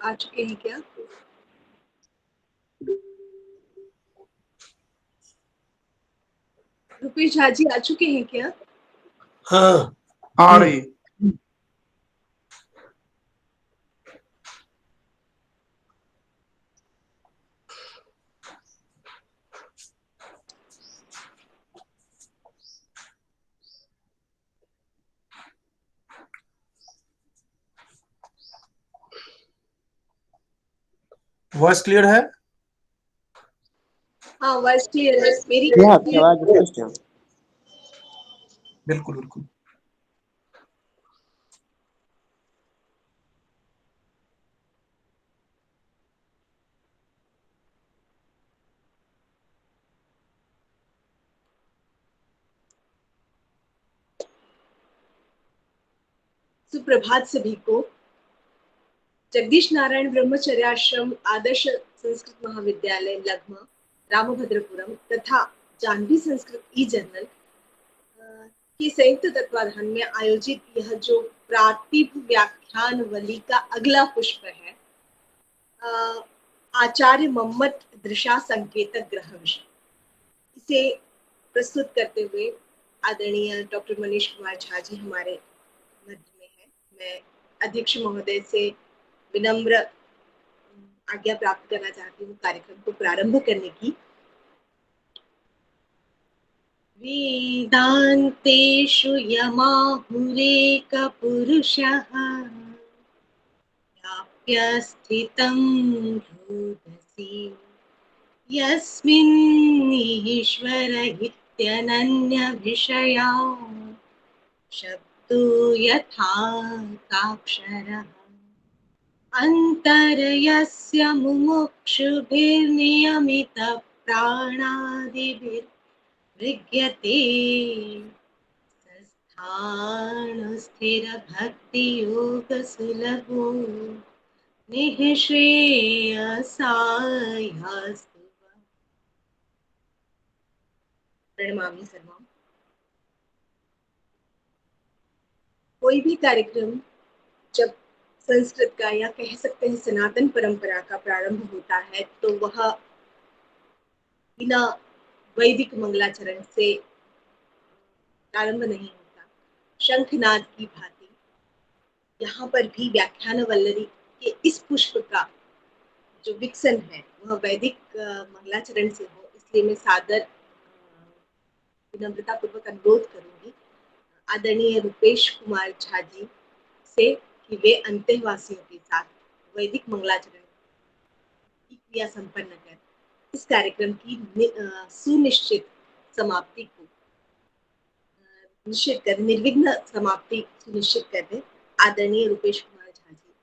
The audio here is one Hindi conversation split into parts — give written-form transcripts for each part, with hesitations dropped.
आ चुके हैं क्या? रुपेश झा जी आ चुके हैं क्या? हाँ आ रही। वॉइस क्लियर है? हाँ, वॉइस क्लियर है मेरी। आपकी आवाज स्पष्ट है। बिल्कुल बिल्कुल। सुप्रभात सभी को। जगदीश नारायण ब्रह्मचर्याश्रम आदर्श संस्कृत महाविद्यालय लगमा रामभद्रपुरम तथा जानवी संस्कृत ई जर्नल के संयुक्त तत्वाधान में आयोजित यह जो प्रातिभ व्याख्यानवली का अगला पुष्प है, आचार्य मम्मट दृशा संकेतक ग्रह विषय, इसे प्रस्तुत करते हुए आदरणीय डॉक्टर मनीष कुमार झा जी हमारे मध्य में है। मैं अध्यक्ष महोदय से विनम्र आज्ञा प्राप्त करना चाहती हूँ कार्यक्रम को प्रारंभ करने की। वेदान्तेषु यमाहुरेकः पुरुषः व्याप्य स्थितं हृदि यस्मिन् ईश्वर इत्यनन्यविषया शब्दो यथाक्षरः अन्तर्यस्य मुमुक्षुभिर्नियमितप्राणादिभिर्गृह्यते संस्थाणुस्थिरभक्तियोगसुलभो निःश्रेयसायास्तु। प्रणमामि सर्वम्। कोई भी कार्यक्रम जब संस्कृत का या कह सकते हैं सनातन परंपरा का प्रारंभ होता है तो वह बिना वैदिक मंगलाचरण से प्रारंभ नहीं होता। शंखनाद की भांति यहाँ पर भी व्याख्यान वल्लरी के इस पुष्प का जो विकसन है वह वैदिक मंगलाचरण से हो, इसलिए मैं सादर विनम्रता पूर्वक अनुरोध करूंगी आदरणीय रुपेश कुमार झा जी से कि वे अंत्यवासियों के साथ वैदिक मंगलाचरण की क्रिया संपन्न कर इस कार्यक्रम की सुनिश्चित समाप्ति को निश्चित कर निर्विघ्न समाप्ति सुनिश्चित कर दे। आदरणीय रुपेश कुमार झा जी।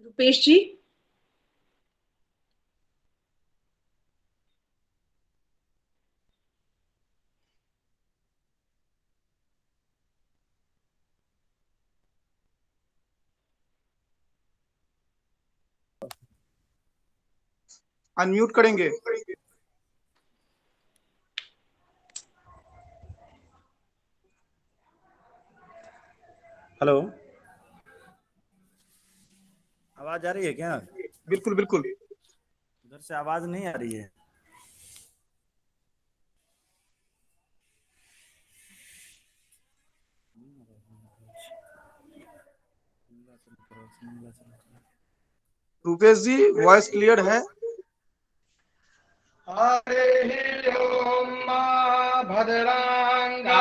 रुपेश जी। अनम्यूट करेंगे। हेलो, आवाज आ रही है क्या? बिल्कुल बिल्कुल। उधर से आवाज नहीं आ रही है। रुपेश जी वॉइस क्लियर है? हरे ओम भद्रांगाणेभिः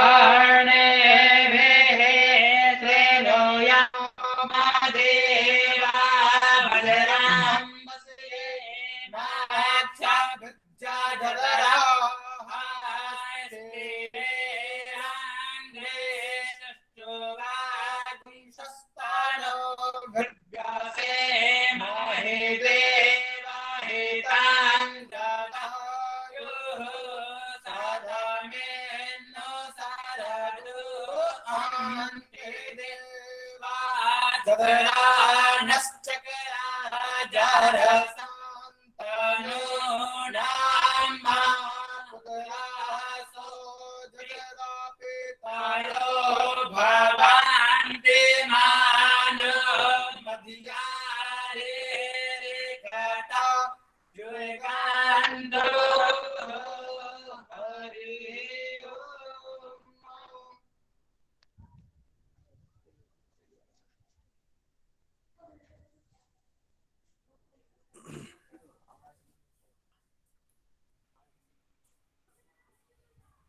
श्रेणुयामदेवा भद्रां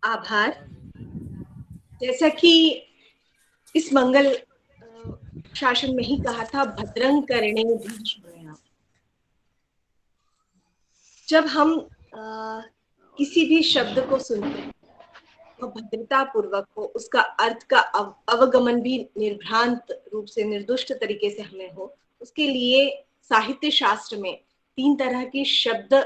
आभार। जैसा कि इस मंगल शासन में ही कहा था, भद्रं कर्णे शृणुयाम। जब हम किसी भी शब्द को सुनते हैं तो भद्रता पूर्वक हो, उसका अर्थ का अवगमन भी निर्भ्रांत रूप से, निर्दुष्ट तरीके से हमें हो, उसके लिए साहित्य शास्त्र में 3 तरह की शब्द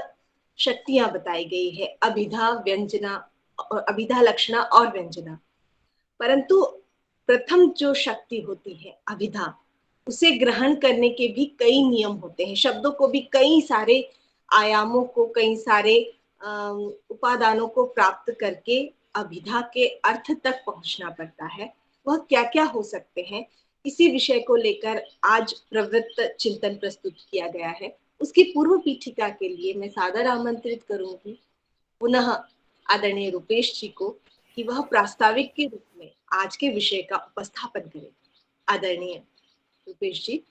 शक्तियां बताई गई है, अभिधा, व्यंजना, अभिधा, लक्षणा और व्यंजना। परंतु प्रथम जो शक्ति होती है अभिधा, उसे ग्रहण करने के भी कई नियम होते हैं। शब्दों को भी कई सारे आयामों को, कई सारे उपादानों को प्राप्त करके अभिधा के अर्थ तक पहुंचना पड़ता है। वह क्या क्या हो सकते हैं, इसी विषय को लेकर आज प्रवृत्त चिंतन प्रस्तुत किया गया है। उसकी पूर्व पीठिका के लिए मैं सादर आमंत्रित करूंगी पुनः आदरणीय रूपेश जी को कि वह प्रास्ताविक के रूप में आज के विषय का उपस्थापन करें। आदरणीय रूपेश जी।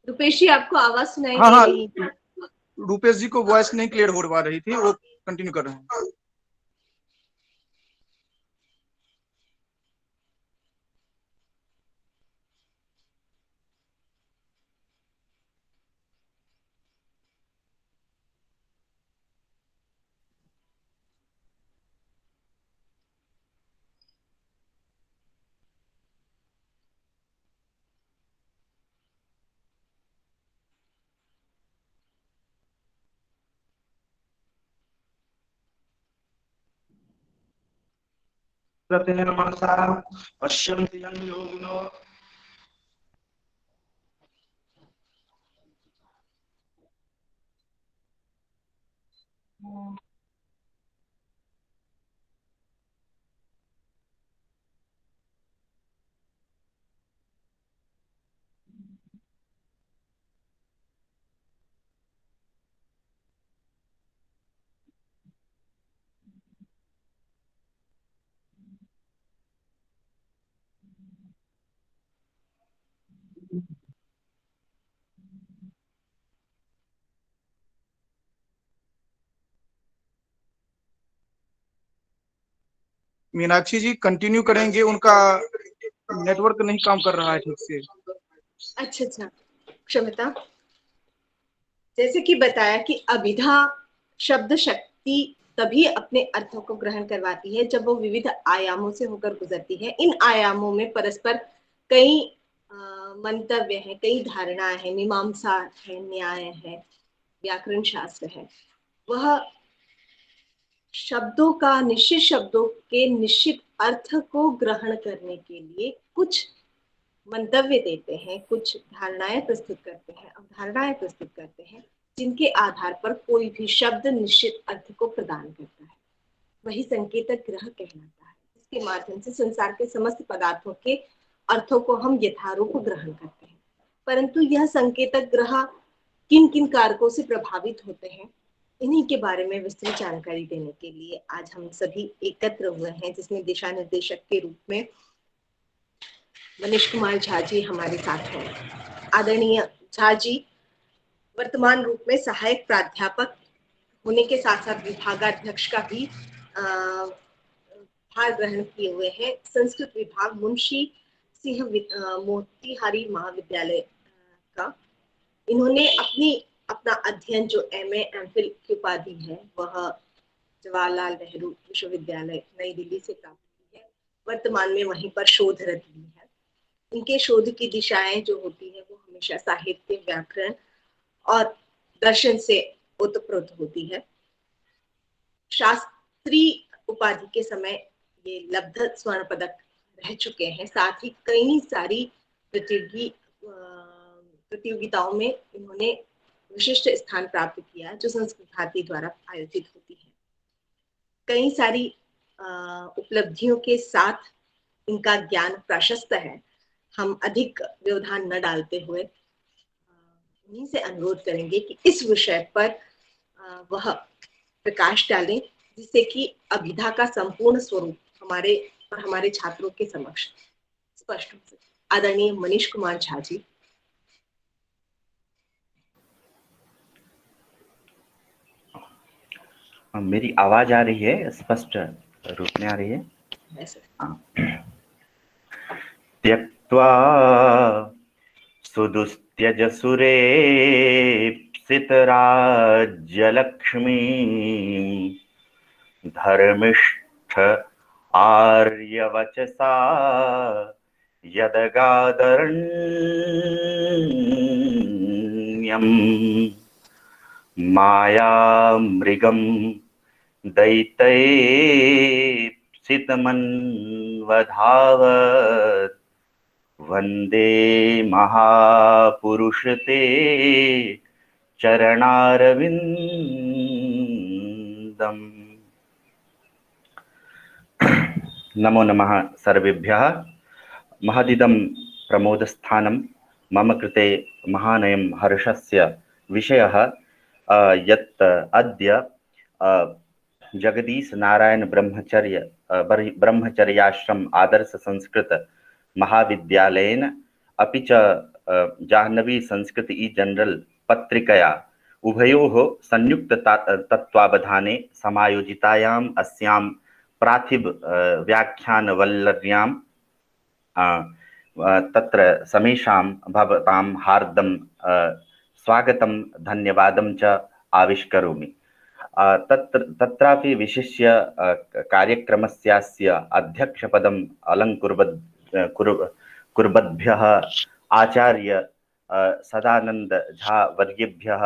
रूपेश जी, आपको आवाज सुनाई हाँ दे हाँ, रही है? रूपेश जी को वॉइस नहीं क्लियर हो पा रही थी, वो कंटिन्यू कर रहे हैं। पश्यन्ति यं योगिनो मीनाक्षी जी कंटिन्यू करेंगे, उनका नेटवर्क नहीं काम कर रहा है ठीक से। अच्छा, क्षमता। जैसे कि बताया कि अभिधा शब्द शक्ति तभी अपने अर्थों को ग्रहण करवाती है जब वो विविध आयामों से होकर गुजरती है। इन आयामों में परस्पर कई मंतव्य हैं, कई धारणाएं हैं, मीमांसा है, न्याय है, व्याकरण शास्त्र है। वह शब्दों का, निश्चित शब्दों के निश्चित अर्थ को ग्रहण करने के लिए कुछ मंतव्य देते हैं, कुछ धारणाएं प्रस्तुत करते हैं, अवधारणाएं प्रस्तुत करते हैं, जिनके आधार पर कोई भी शब्द निश्चित अर्थ को प्रदान करता है। वही संकेतक ग्रह कहलाता है। इसके माध्यम से संसार के समस्त पदार्थों के अर्थों को हम यथारूप ग्रहण करते हैं। परंतु यह संकेतक ग्रह किन किन कारकों से प्रभावित होते हैं, इन्हीं के बारे में विस्तृत जानकारी देने के लिए आज हम सभी एकत्र हुए हैं, जिसमें दिशा निर्देशक के रूप में मनीष कुमार झा जी हमारे साथ हैं। आदरणीय झा जी वर्तमान रूप में सहायक प्राध्यापक होने के साथ साथ विभागाध्यक्ष का भी भार ग्रहण किए हुए हैं। संस्कृत विभाग, मुंशी सिंह मोतिहारी महाविद्यालय का। इन्होंने अपनी अपना अध्ययन जो MA MPhil की उपाधि है वह जवाहरलाल नेहरू विश्वविद्यालय नई दिल्ली से प्राप्त की है। वर्तमान में वहीं पर शोधरत भी है। इनके शोध की दिशाएं जो होती है वो हमेशा साहित्य, व्याकरण और दर्शन से ओतप्रोत होती है। शास्त्री उपाधि के समय ये लब्ध स्वर्ण पदक रह चुके हैं। साथ ही कई सारी प्रतियोगिताओं में इन्होंने विशिष्ट स्थान प्राप्त किया जो संस्कृत भारती द्वारा आयोजित होती है। कई सारी उपलब्धियों के साथ इनका ज्ञान प्रशस्त है। हम अधिक व्यवधान न डालते हुए उन्हीं से अनुरोध करेंगे कि इस विषय पर वह प्रकाश डालें जिससे कि अभिधा का संपूर्ण स्वरूप हमारे और हमारे छात्रों के समक्ष स्पष्ट हो सके। आदरणीय मनीष कुमार झा जी। मेरी आवाज आ रही है? स्पष्ट रूप में आ रही है? त्यक्त्वा सुदुस्त्यज सुरेप्सितराज्यलक्ष्मी धर्मिष्ठ आर्यवचसा यदगादरण्यम् मायामृगं दैत्यैप्सितमन्वधावत् वन्दे महापुरुषते चरणारविन्दम्। नमो नमः सर्वेभ्यः। महदिदं प्रमोदस्थानं मम कृते महानयं हर्षस्य विषयः यत् अद्य जगदीश नारायण ब्रह्मचर्याश्रम आदर्श संस्कृत महाविद्यालयेन अपि च जाह्नवी संस्कृत जनरल पत्रिकया उभयोः संयुक्त तत्त्वावधाने समायोजितायाम् अस्यां प्राथिब व्याख्यानवल्लर्यां तत्र समेषां भवतां हार्दं स्वागतं धन्यवादं च आविष्करोमि। तत्रापि विशिष्य कार्यक्रमस्यास्य अध्यक्षपदम् अलङ्कुर्वद्भ्यः आचार्य सदानंद झा वर्येभ्यः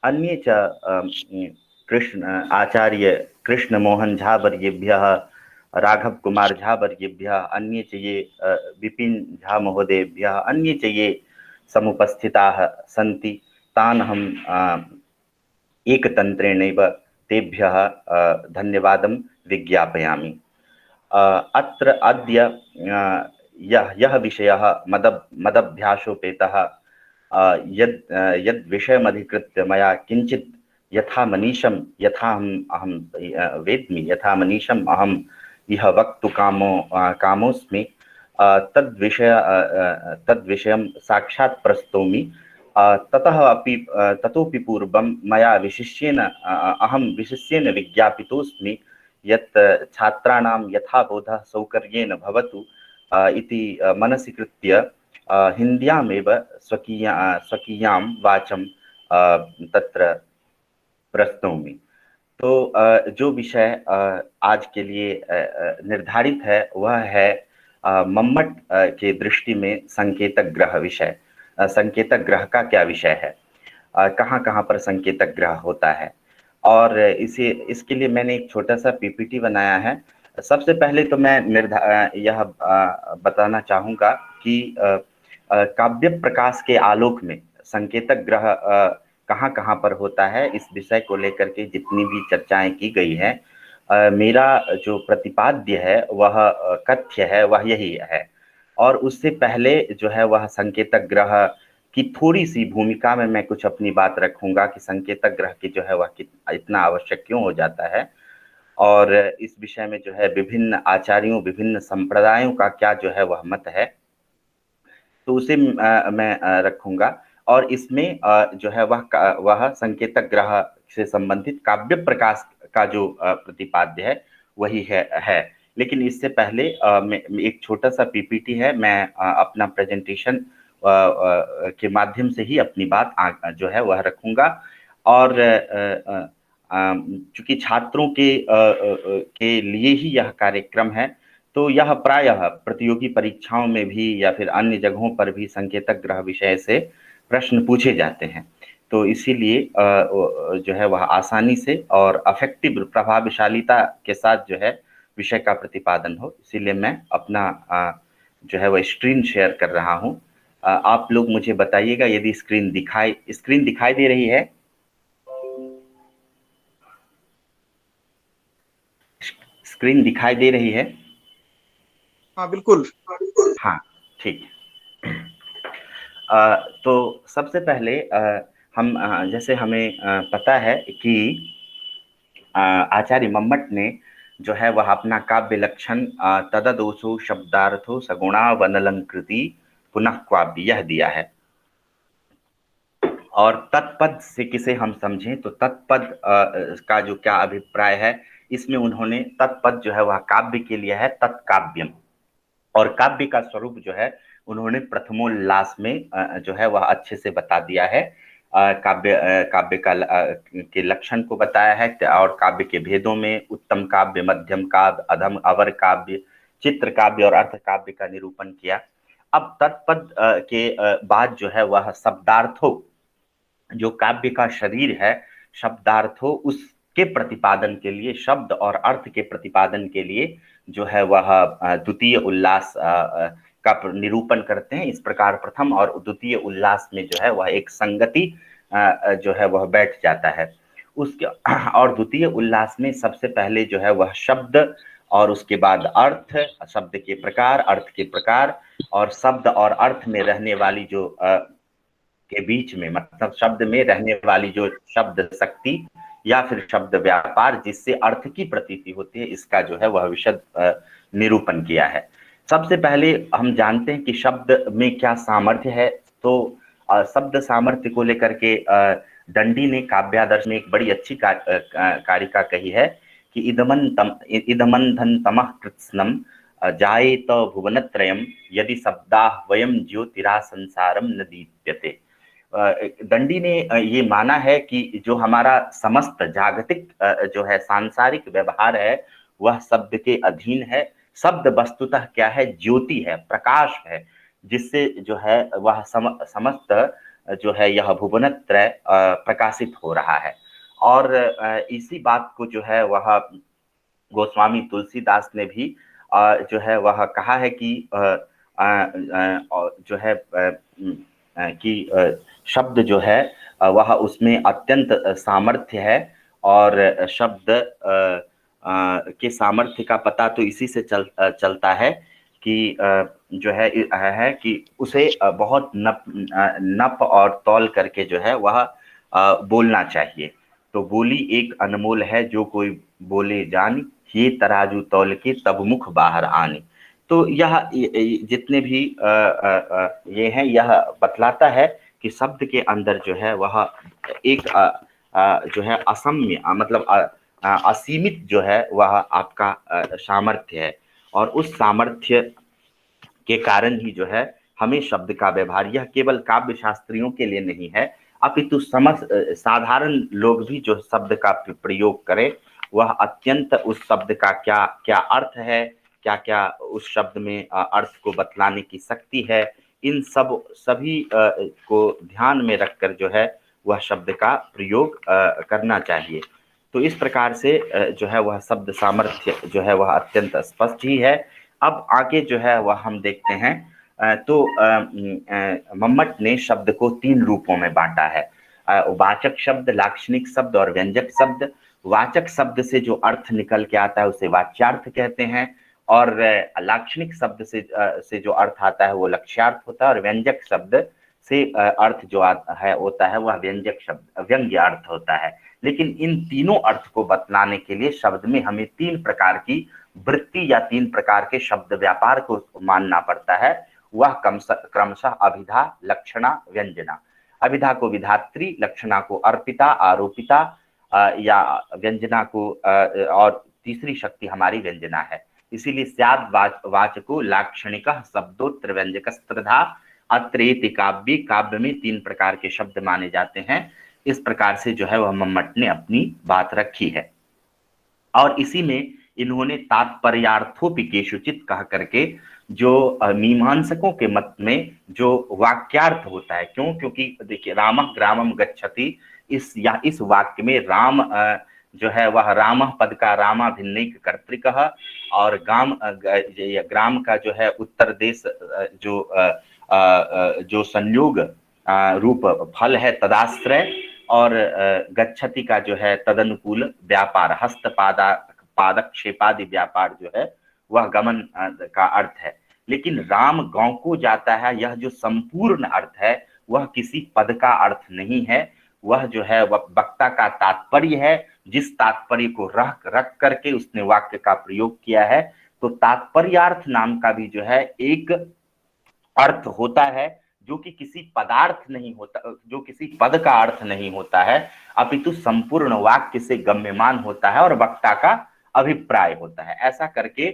अन्ये च आचार्य कृष्णमोहन झा वर्येभ्यः राघव कुमार झा वर्येभ्यः अन्ये च ये विपिन झा महोदयेभ्यः अन्ये च ये समुपस्थिताः सन्ति तान् अहं एकतन्त्रेणैव तेभ्यः धन्यवादं विज्ञापयामि। अत्र अद्य यः विषयः मदभ्यासोपेतः यद् विषयमधिकृत्य मया किञ्चित् यथा मनीषं अहं वेद्मि यथा मनीषम् अहं इह वक्तुं कामोऽस्मि तद्विषयं साक्षात् प्रस्तौमि। ततोपि पूर्वं मया अहं विशिष्येन विज्ञापितोऽस्मि यत् छात्राणां यथा बोधः सौकर्येण भवतु इति मनसि कृत्य हिन्द्यामेव स्वकीयां वाचं तत्र प्रस्तौमि। तो जो विषय आज के लिए निर्धारित है वह है मम्मट के दृष्टि में संकेतक ग्रह विषय। संकेतक ग्रह का क्या विषय है, कहाँ कहाँ पर संकेतक ग्रह होता है, और इसके लिए मैंने एक छोटा सा पीपीटी बनाया है। सबसे पहले तो मैं यह बताना चाहूँगा कि काव्य प्रकाश के आलोक में संकेतक ग्रह कहाँ कहाँ पर होता है, इस विषय को लेकर के जितनी भी चर्चाएं की गई हैं, मेरा जो प्रतिपाद्य है वह कथ्य है, वह यही है। और उससे पहले जो है वह संकेतक ग्रह की थोड़ी सी भूमिका में मैं कुछ अपनी बात रखूंगा कि संकेतक ग्रह की जो है वह इतना आवश्यक क्यों हो जाता है, और इस विषय में जो है विभिन्न आचार्यों विभिन्न संप्रदायों का क्या जो है वह मत है, तो उसे मैं रखूंगा। और इसमें जो है वह संकेतक ग्रह से संबंधित काव्य प्रकाश का जो प्रतिपाद्य है वही है। लेकिन इससे पहले एक छोटा सा पीपीटी है, मैं अपना प्रेजेंटेशन के माध्यम से ही अपनी बात जो है वह रखूंगा। और चूंकि छात्रों के लिए ही यह कार्यक्रम है, तो यह प्रायः प्रतियोगी परीक्षाओं में भी या फिर अन्य जगहों पर भी संकेतक ग्रह विषय से प्रश्न पूछे जाते हैं। तो इसीलिए जो है वह आसानी से और अफेक्टिव प्रभावशालीता के साथ जो है विषय का प्रतिपादन हो, इसीलिए मैं अपना जो है वह स्क्रीन शेयर कर रहा हूं। आप लोग मुझे बताइएगा यदि स्क्रीन दिखाई दे रही है। स्क्रीन दिखाई दे रही है? हाँ बिल्कुल। हाँ ठीक। तो सबसे पहले हम जैसे हमें पता है कि आचार्य मम्मट ने जो है वह अपना काव्य लक्षण तददोषो शब्दार्थो सगुणा वनलंकृति पुनः क्वाव्य यह दिया है। और तत्पद से किसे हम समझें तो तत्पद का जो क्या अभिप्राय है, इसमें उन्होंने तत्पद जो है वह काव्य के लिए है तत्काव्यम, और काव्य का स्वरूप जो है उन्होंने प्रथमोल्लास में जो है वह अच्छे से बता दिया है। काव्य का के लक्षण को बताया है, और काव्य के भेदों में उत्तम काव्य, मध्यम काव्य, अधम अवर काव्य, चित्र काव्य और अर्थ काव्य का निरूपण किया। अब तत्पद के बाद जो है वह शब्दार्थों, जो काव्य का शरीर है, शब्दार्थों उसके प्रतिपादन के लिए, शब्द और अर्थ के प्रतिपादन के लिए जो है वह द्वितीय उल्लास का निरूपण करते हैं। इस प्रकार प्रथम और द्वितीय उल्लास में जो है वह एक संगति जो है वह बैठ जाता है उसके। और द्वितीय उल्लास में सबसे पहले जो है वह शब्द, और उसके बाद अर्थ, शब्द के प्रकार, अर्थ के प्रकार, और शब्द और अर्थ में रहने वाली जो के बीच में, मतलब शब्द में रहने वाली जो शब्द शक्ति या फिर शब्द व्यापार जिससे अर्थ की प्रतीति होती है, इसका जो है वह विशद निरूपण किया है। सबसे पहले हम जानते हैं कि शब्द में क्या सामर्थ्य है। तो शब्द सामर्थ्य को लेकर के दंडी ने काव्यादर्श में एक बड़ी अच्छी कारिका कही है कि इदमंधन तमः कृत्स्नम जायेत भुवनत्रयम यदि शब्दाः वयम ज्योतिरा संसारम न दीप्यते। दंडी ने ये माना है कि जो हमारा समस्त जागतिक जो है सांसारिक व्यवहार है वह शब्द के अधीन है। शब्द वस्तुतः क्या है? ज्योति है, प्रकाश है, जिससे जो है वह समस्त जो है यह भुवनत्रय प्रकाशित हो रहा है। और इसी बात को जो है वह गोस्वामी तुलसीदास ने भी जो है वह कहा है कि जो है कि शब्द जो है वह उसमें अत्यंत सामर्थ्य है, और शब्द के सामर्थ्य का पता तो इसी से चलता है कि जो है कि उसे बहुत नप और तौल करके जो है वह बोलना चाहिए। तो बोली एक अनमोल है जो कोई बोले जानी, ये तराजू तौल के तब मुख बाहर आने। तो यह जितने भी ये हैं, यह बतलाता है कि शब्द के अंदर जो है वह एक जो है असम्य, मतलब असीमित जो है वह आपका सामर्थ्य है। और उस सामर्थ्य के कारण ही जो है हमें शब्द का व्यवहार, यह केवल काव्य शास्त्रियों के लिए नहीं है, अपितु साधारण लोग भी जो शब्द का प्रयोग करें, वह अत्यंत उस शब्द का क्या क्या अर्थ है, क्या क्या उस शब्द में अर्थ को बतलाने की शक्ति है, इन सभी को ध्यान में रखकर जो है वह शब्द का प्रयोग करना चाहिए। तो इस प्रकार से जो है वह शब्द सामर्थ्य जो है वह अत्यंत स्पष्ट ही है। अब आगे जो है वह हम देखते हैं तो मम्मट ने शब्द को 3 रूपों में बांटा है, वाचक शब्द, लाक्षणिक शब्द और व्यंजक शब्द। वाचक शब्द से जो अर्थ निकल के आता है उसे वाच्यार्थ कहते हैं, और लाक्षणिक शब्द से जो अर्थ आता है वो लक्ष्यार्थ होता है, और व्यंजक शब्द से अर्थ जो है होता है वह व्यंजक शब्द व्यंग्य अर्थ होता है। लेकिन इन तीनों अर्थ को बतलाने के लिए शब्द में हमें 3 प्रकार की वृत्ति या 3 प्रकार के शब्द व्यापार को मानना पड़ता है। वह क्रमशः अभिधा, लक्षणा, व्यंजना। अभिधा को विधात्री, लक्षणा को अर्पिता, आरोपिता, या व्यंजना को और तीसरी शक्ति हमारी व्यंजना है। इसीलिए स्याद् वाचको लाक्षणिकः शब्दोत्र व्यंजकस्त्रधा अत्रेति काव्य, काव्य में 3 प्रकार के शब्द माने जाते हैं। इस प्रकार से जो है वह मम्मट ने अपनी बात रखी है। और इसी में इन्होंने तात्पर्यार्थोपि केषुचित कह करके जो मीमांसकों के मत में जो वाक्यार्थ होता है, क्योंकि देखिए रामः ग्रामम गच्छति, इस वाक्य में राम जो है वह रामः पद का रामा भिन्नैक कर्तृकः, और ग्राम का जो है उत्तर देश जो संयोग रूप फल है तदाश्रय, और गच्छति का जो है तदनुकूल व्यापार, हस्त पादक्षेपादि व्यापार जो है वह गमन का अर्थ है। लेकिन राम गांव को जाता है, यह जो संपूर्ण अर्थ है वह किसी पद का अर्थ नहीं है, वह जो है वक्ता का तात्पर्य है, जिस तात्पर्य को रख करके उसने वाक्य का प्रयोग किया है। तो तात्पर्यार्थ नाम का भी जो है एक अर्थ होता है, जो कि किसी पदार्थ नहीं होता, जो किसी पद का अर्थ नहीं होता है, अपितु संपूर्ण वाक्य से गम्यमान होता है और वक्ता का अभिप्राय होता है। ऐसा करके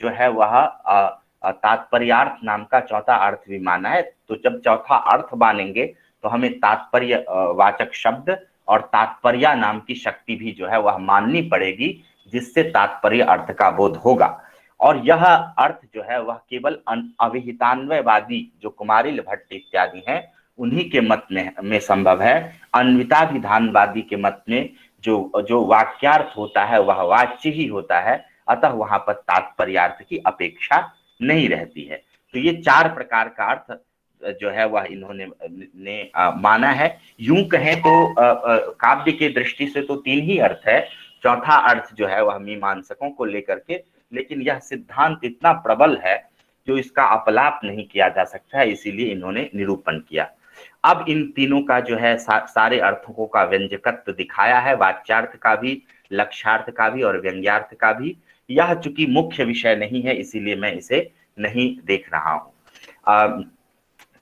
जो है वह तात्पर्यार्थ नाम का चौथा अर्थ भी माना है। तो जब चौथा अर्थ मानेंगे तो हमें तात्पर्य वाचक शब्द और तात्पर्य नाम की शक्ति भी जो है वह माननी पड़ेगी, जिससे तात्पर्य अर्थ का बोध होगा। और यह अर्थ जो है वह केवल अविहितान्वयवादी जो कुमारिल भट्ट इत्यादि हैं उन्हीं के मत में संभव है। अन्विताभिधानवादी के मत में जो वाक्यार्थ होता है वह वाच्य ही होता है, अतः वहां पर तात्पर्यार्थ की अपेक्षा नहीं रहती है। तो ये 4 प्रकार का अर्थ जो है वह इन्होंने माना है। यूं कहें तो काव्य के दृष्टि से तो 3 ही अर्थ है, चौथा अर्थ जो है वह मीमांसकों को लेकर के, लेकिन यह सिद्धांत इतना प्रबल है जो इसका अपलाप नहीं किया जा सकता है, इसीलिए इन्होंने निरूपण किया। अब इन तीनों का जो है सारे अर्थों का व्यंजकत्व दिखाया है, वाच्यार्थ का भी, लक्ष्यार्थ का भी और व्यंग्यार्थ का भी। यह चूंकि मुख्य विषय नहीं है इसीलिए मैं इसे नहीं देख रहा हूं।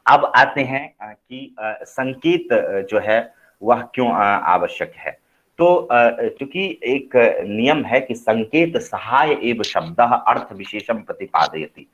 अब आते हैं कि संकेत जो है वह क्यों आवश्यक है। तो चूंकि एक नियम है कि संकेत सहाय एव शब्दः अर्थ विशेषम प्रतिपादयति,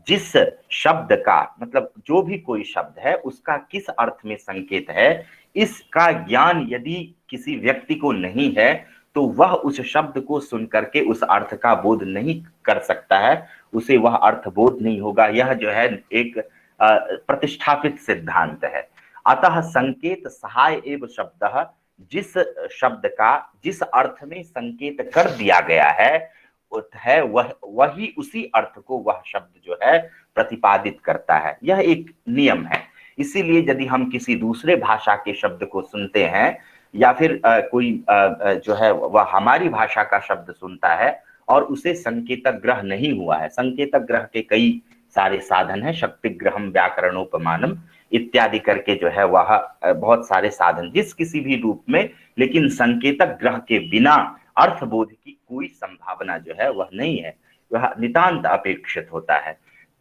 जिस शब्द का मतलब जो भी कोई शब्द है उसका किस अर्थ में संकेत है, इसका ज्ञान यदि किसी व्यक्ति को नहीं है तो वह उस शब्द को सुन करके उस अर्थ का बोध नहीं कर सकता है, उसे वह अर्थ बोध नहीं होगा। यह जो है एक प्रतिष्ठापित सिद्धांत है। अतः संकेत सहाय एव शब्दः, जिस शब्द का जिस अर्थ में संकेत कर दिया गया है वही उसी अर्थ को वह शब्द जो है प्रतिपादित करता है। यह एक नियम है। इसीलिए यदि हम किसी दूसरे भाषा के शब्द को सुनते हैं या फिर कोई जो है वह हमारी भाषा का शब्द सुनता है और उसे संकेतक ग्रह नहीं हुआ है, संकेतक ग्रह के कई सारे साधन है, शक्ति ग्रहम व्याकरणोपमानम इत्यादि करके जो है वह बहुत सारे साधन, जिस किसी भी रूप में, लेकिन संकेतक ग्रह के बिना अर्थबोध की कोई संभावना जो है वह नहीं है, वह नितांत अपेक्षित होता है।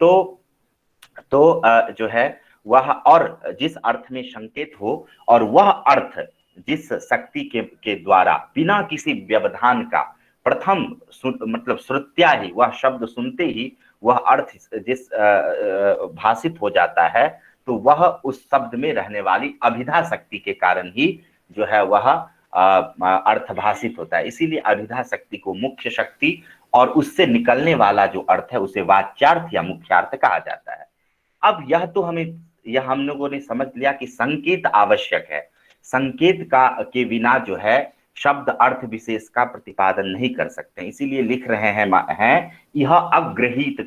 तो जो है वह और जिस अर्थ में संकेत हो और वह अर्थ जिस शक्ति के द्वारा बिना किसी व्यवधान का प्रथम मतलब श्रुत्या ही वह शब्द सुनते ही वह अर्थ जिस भाषित हो जाता है, तो वह उस शब्द में रहने वाली अभिधा शक्ति के कारण ही जो है वह अर्थ भाषित होता है। इसीलिए अभिधा शक्ति को मुख्य शक्ति और उससे निकलने वाला जो अर्थ है उसे वाच्यार्थ या मुख्यार्थ कहा जाता है। अब यह हम लोगों ने समझ लिया कि संकेत आवश्यक है, संकेत के बिना जो है शब्द अर्थ विशेष का प्रतिपादन नहीं कर सकते। इसीलिए लिख रहे हैं यह अग्रहीत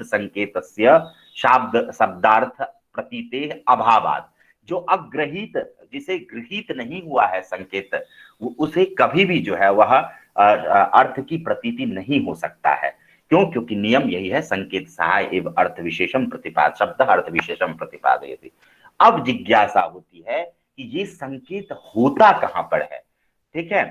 संकेतस्य शब्दार्थ प्रतीते अभावात्, जो अग्रहीत जिसे गृहीत नहीं हुआ है संकेत, उसे कभी भी जो है वह अर्थ की प्रतीति नहीं हो सकता है। क्यों? क्योंकि नियम यही है, संकेत सहाय एवं अर्थ विशेषम प्रतिपाद शब्द अर्थ विशेषम प्रतिपादयति। अब जिज्ञासा होती है कि ये संकेत होता कहां पर है, ठीक है,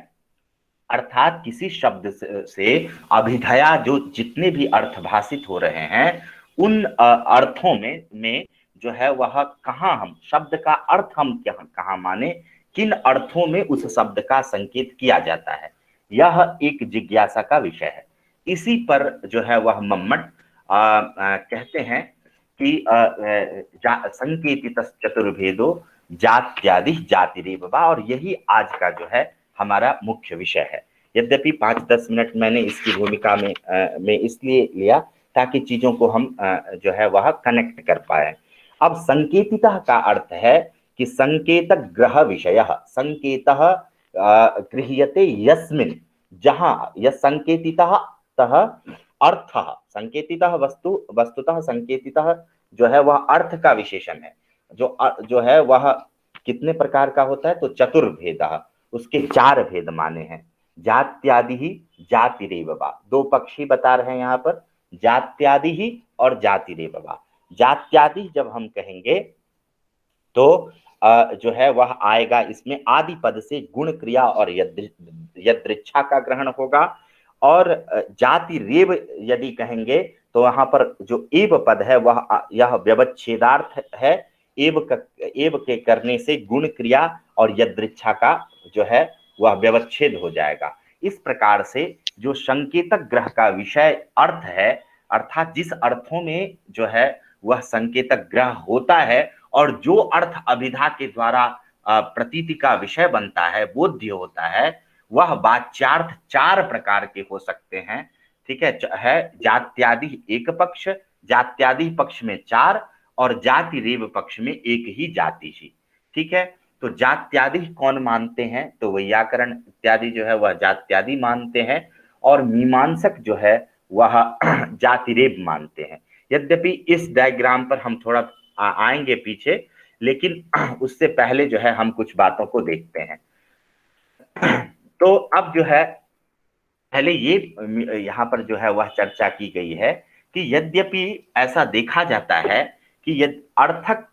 अर्थात किसी शब्द से अभिधया जो जितने भी अर्थ भाषित हो रहे हैं उन अर्थों में जो है वह कहां, हम शब्द का अर्थ हम कहां माने, किन अर्थों में उस शब्द का संकेत किया जाता है, यह एक जिज्ञासा का विषय है। इसी पर जो है वह मम्मट कहते हैं कि संकेतित चतुर्भेदो जात्यादि जातिरेव वा, और यही आज का जो है हमारा मुख्य विषय है। यद्यपि 5-10 मिनट मैंने इसकी भूमिका में इसलिए लिया ताकि चीजों को हम जो है वह कनेक्ट कर पाए। अब संकेतितः का अर्थ है कि संकेत ग्रह विषय, संकेतः गृह्यते यस्मिन्, जहां यह संकेतितः तः अर्थः, संकेतितः वस्तुतः संकेतितः जो है वह अर्थ का विशेषण है। जो है वह कितने प्रकार का होता है, तो चतुर्भेदः, उसके 4 भेद माने हैं। जात्यादि ही जातिरेव वा, 2 पक्षी बता रहे हैं यहाँ पर, जात्यादि ही और जातिरेव वा। जात्यादि जब हम कहेंगे तो जो है वह आएगा इसमें आदि पद से गुण क्रिया और यदृच्छा का ग्रहण होगा, और जाति रेव यदि कहेंगे तो वहां पर जो एव पद है वह यह व्यवच्छेदार्थ है। एव के करने से गुण क्रिया और यदृच्छा का जो है वह व्यवच्छेद हो जाएगा। इस प्रकार से जो संकेतक ग्रह का विषय अर्थ है, अर्थात जिस अर्थों में जो है वह संकेतक ग्रह होता है और जो अर्थ अभिधा के द्वारा प्रतीति का विषय बनता है, बोध्य होता है, वह वाच्यार्थ 4 प्रकार के हो सकते हैं। ठीक है जात्यादि एक पक्ष, जात्यादि पक्ष में 4 और जाति रेव पक्ष में 1 ही जाति ही। ठीक है, तो जात्यादि कौन मानते हैं, तो वैयाकरण इत्यादि जो है वह जात्यादि मानते हैं, और मीमांसक जो है वह जातिरेव मानते हैं। यद्यपि इस डायग्राम पर हम थोड़ा आएंगे पीछे, लेकिन उससे पहले जो है हम कुछ बातों को देखते हैं। तो अब जो है पहले ये यहाँ पर जो है वह चर्चा की गई है कि यद्यपि ऐसा देखा जाता है कि यदि अर्थक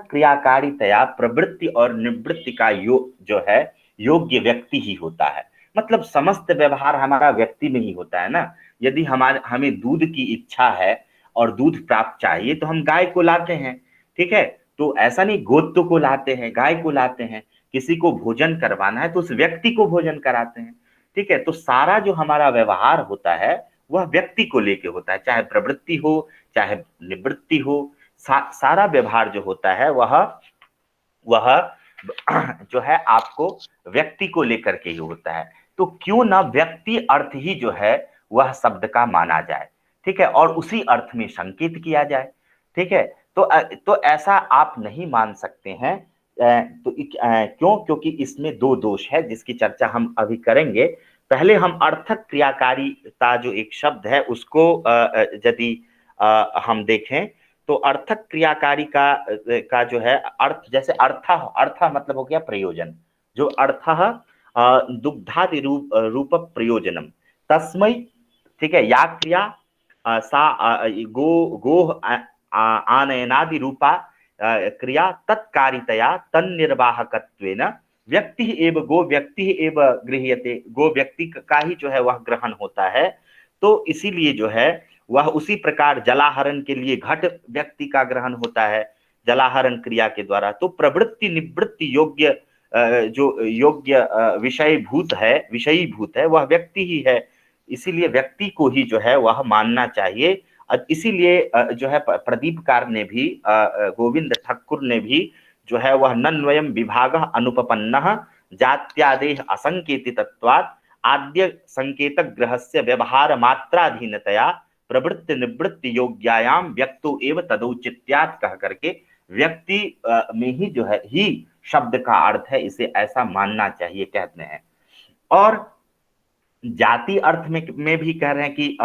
क्रियाकारितया प्रवृत्ति और निवृत्ति का जो है योग्य व्यक्ति ही होता है। मतलब समस्त व्यवहार हमारा व्यक्ति में ही होता है ना। यदि हमें दूध की इच्छा है और दूध प्राप्त चाहिए तो हम गाय को लाते हैं। ठीक है, तो ऐसा नहीं गोत्र को लाते हैं, गाय को लाते हैं। किसी को भोजन करवाना है तो उस व्यक्ति को भोजन कराते हैं। ठीक है, तो सारा जो हमारा व्यवहार होता है वह व्यक्ति को लेके होता है, चाहे प्रवृत्ति हो चाहे निवृत्ति हो। सारा व्यवहार जो होता है वह जो है आपको व्यक्ति को लेकर के ही होता है। तो क्यों ना व्यक्ति अर्थ ही जो है वह शब्द का माना जाए। ठीक है, और उसी अर्थ में संकेत किया जाए। ठीक है, तो ऐसा आप नहीं मान सकते हैं। तो क्योंकि इसमें 2 दोष है जिसकी चर्चा हम अभी करेंगे। पहले हम अर्थक क्रियाकारिता जो एक शब्द है उसको यदि हम देखें तो अर्थक क्रियाकारी का जो है अर्थ, जैसे अर्थ मतलब हो गया प्रयोजन। जो अर्थ दुग्धादि रूप प्रयोजनम तस्मै। ठीक है, या क्रिया सा गो आनयनादि रूपा क्रिया तत्कारितया तन्निर्वाहकत्वेन व्यक्ति एव गो व्यक्ति एव गृह्यते। गो व्यक्ति का ही जो है वह ग्रहण होता है। तो इसीलिए जो है वह उसी प्रकार जलाहरण के लिए घट व्यक्ति का ग्रहण होता है जलाहरण क्रिया के द्वारा। तो प्रवृत्ति निवृत्ति योग्य जो योग्य विषयी भूत है वह व्यक्ति ही है। इसीलिए व्यक्ति को ही जो है वह मानना चाहिए। इसीलिए जो है प्रदीपकार ने भी गोविंद ठाकुर ने भी जो है वह नन्वयम विभाग अनुपपन्नः जात्यादेह असंकेतितत्वात् आद्य संकेतक ग्रहस्य व्यवहार मात्राधीनतया प्रवृत्ति निवृत्ति योग्यायाम व्यक्तो एव तदौचित्यात् कह करके व्यक्ति में ही जो है ही शब्द का अर्थ है, इसे ऐसा मानना चाहिए कहते हैं। और जाति अर्थ में भी कह रहे हैं कि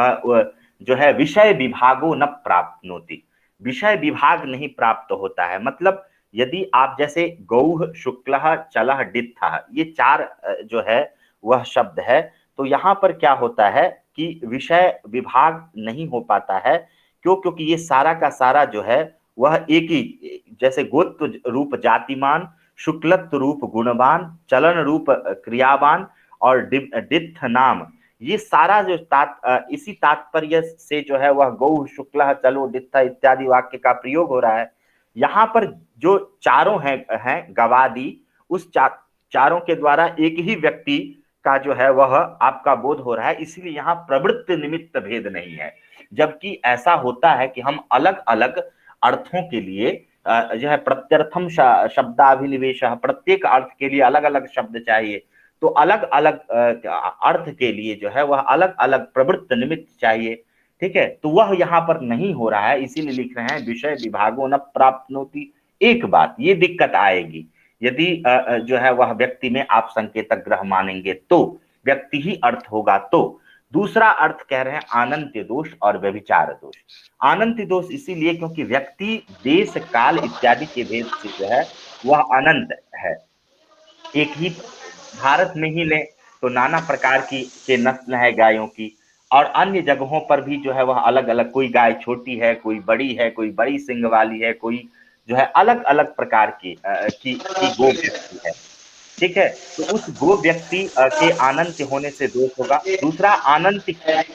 जो है विषय विभागो न प्राप्नोति, विषय विभाग नहीं प्राप्त होता है। मतलब यदि आप जैसे गौः शुक्लः चलः डित्थः ये 4 जो है वह शब्द है, तो यहाँ पर क्या होता है कि विषय विभाग नहीं हो पाता है। क्योंकि ये सारा का सारा जो है वह एक ही, जैसे गोत्र रूप जातिमान, शुक्लत्व रूप गुणवान, चलन रूप क्रियावान और डित्थ नाम, ये सारा जो इसी तात्पर्य से जो है वह गौ शुक्ल चलो डित्थ इत्यादि वाक्य का प्रयोग हो रहा है। यहाँ पर जो चारों हैं गवादी, उस चारों के द्वारा एक ही व्यक्ति का जो है वह आपका बोध हो रहा है। इसलिए यहाँ प्रवृत्ति निमित्त भेद नहीं है। जबकि ऐसा होता है कि हम अलग अलग अर्थों के लिए जो है प्रत्यर्थम शब्दाभिनिवेश, प्रत्येक अर्थ के लिए अलग अलग शब्द चाहिए, तो अलग अलग अर्थ के लिए जो है वह अलग अलग प्रवृत्त निमित्त चाहिए। ठीक है, तो वह यहाँ पर नहीं हो रहा है, इसीलिए लिख रहे हैं विषय विभागो न प्राप्नोति। एक बात ये दिक्कत आएगी यदि जो है वह व्यक्ति में आप संकेतक ग्रह मानेंगे तो व्यक्ति ही अर्थ होगा। तो दूसरा अर्थ कह रहे हैं अनंत दोष और व्यभिचार दोष। अनंत दोष इसीलिए क्योंकि व्यक्ति देश काल इत्यादि के भेद से जो है वह अनंत है। एक ही भारत में ही ले तो नाना प्रकार की के नस्ल है गायों की, और अन्य जगहों पर भी जो है वह अलग अलग, कोई गाय छोटी है, कोई बड़ी है, कोई बड़ी सींग वाली है, कोई जो है अलग अलग प्रकार की गो व्यक्ति है। ठीक है, तो उस गो व्यक्ति के अनंत होने से दोष होगा। दूसरा अनंत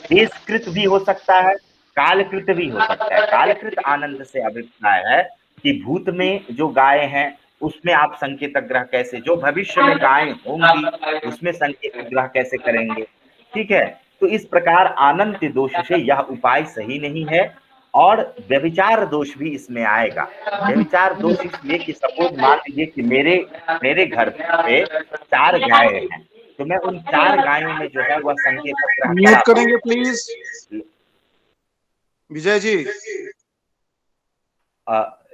देशकृत भी हो सकता है, कालकृत भी हो सकता है। कालकृत आनंद से अभिप्राय है कि भूत में जो गाय हैं उसमें आप संकेतक ग्रह कैसे, जो भविष्य में गायें होंगी उसमें संकेतक ग्रह कैसे करेंगे। ठीक है, तो इस प्रकार अनंत दोष से यह उपाय सही नहीं है। और व्यभिचार दोष भी इसमें आएगा। व्यभिचार दोष इसलिए कि सपोज मान लीजिए कि मेरे घर पे 4 गायें हैं, तो मैं उन 4 गायों में जो है वह संकेतक ग्रह म्यूट करेंगे प्लीज विजय जी।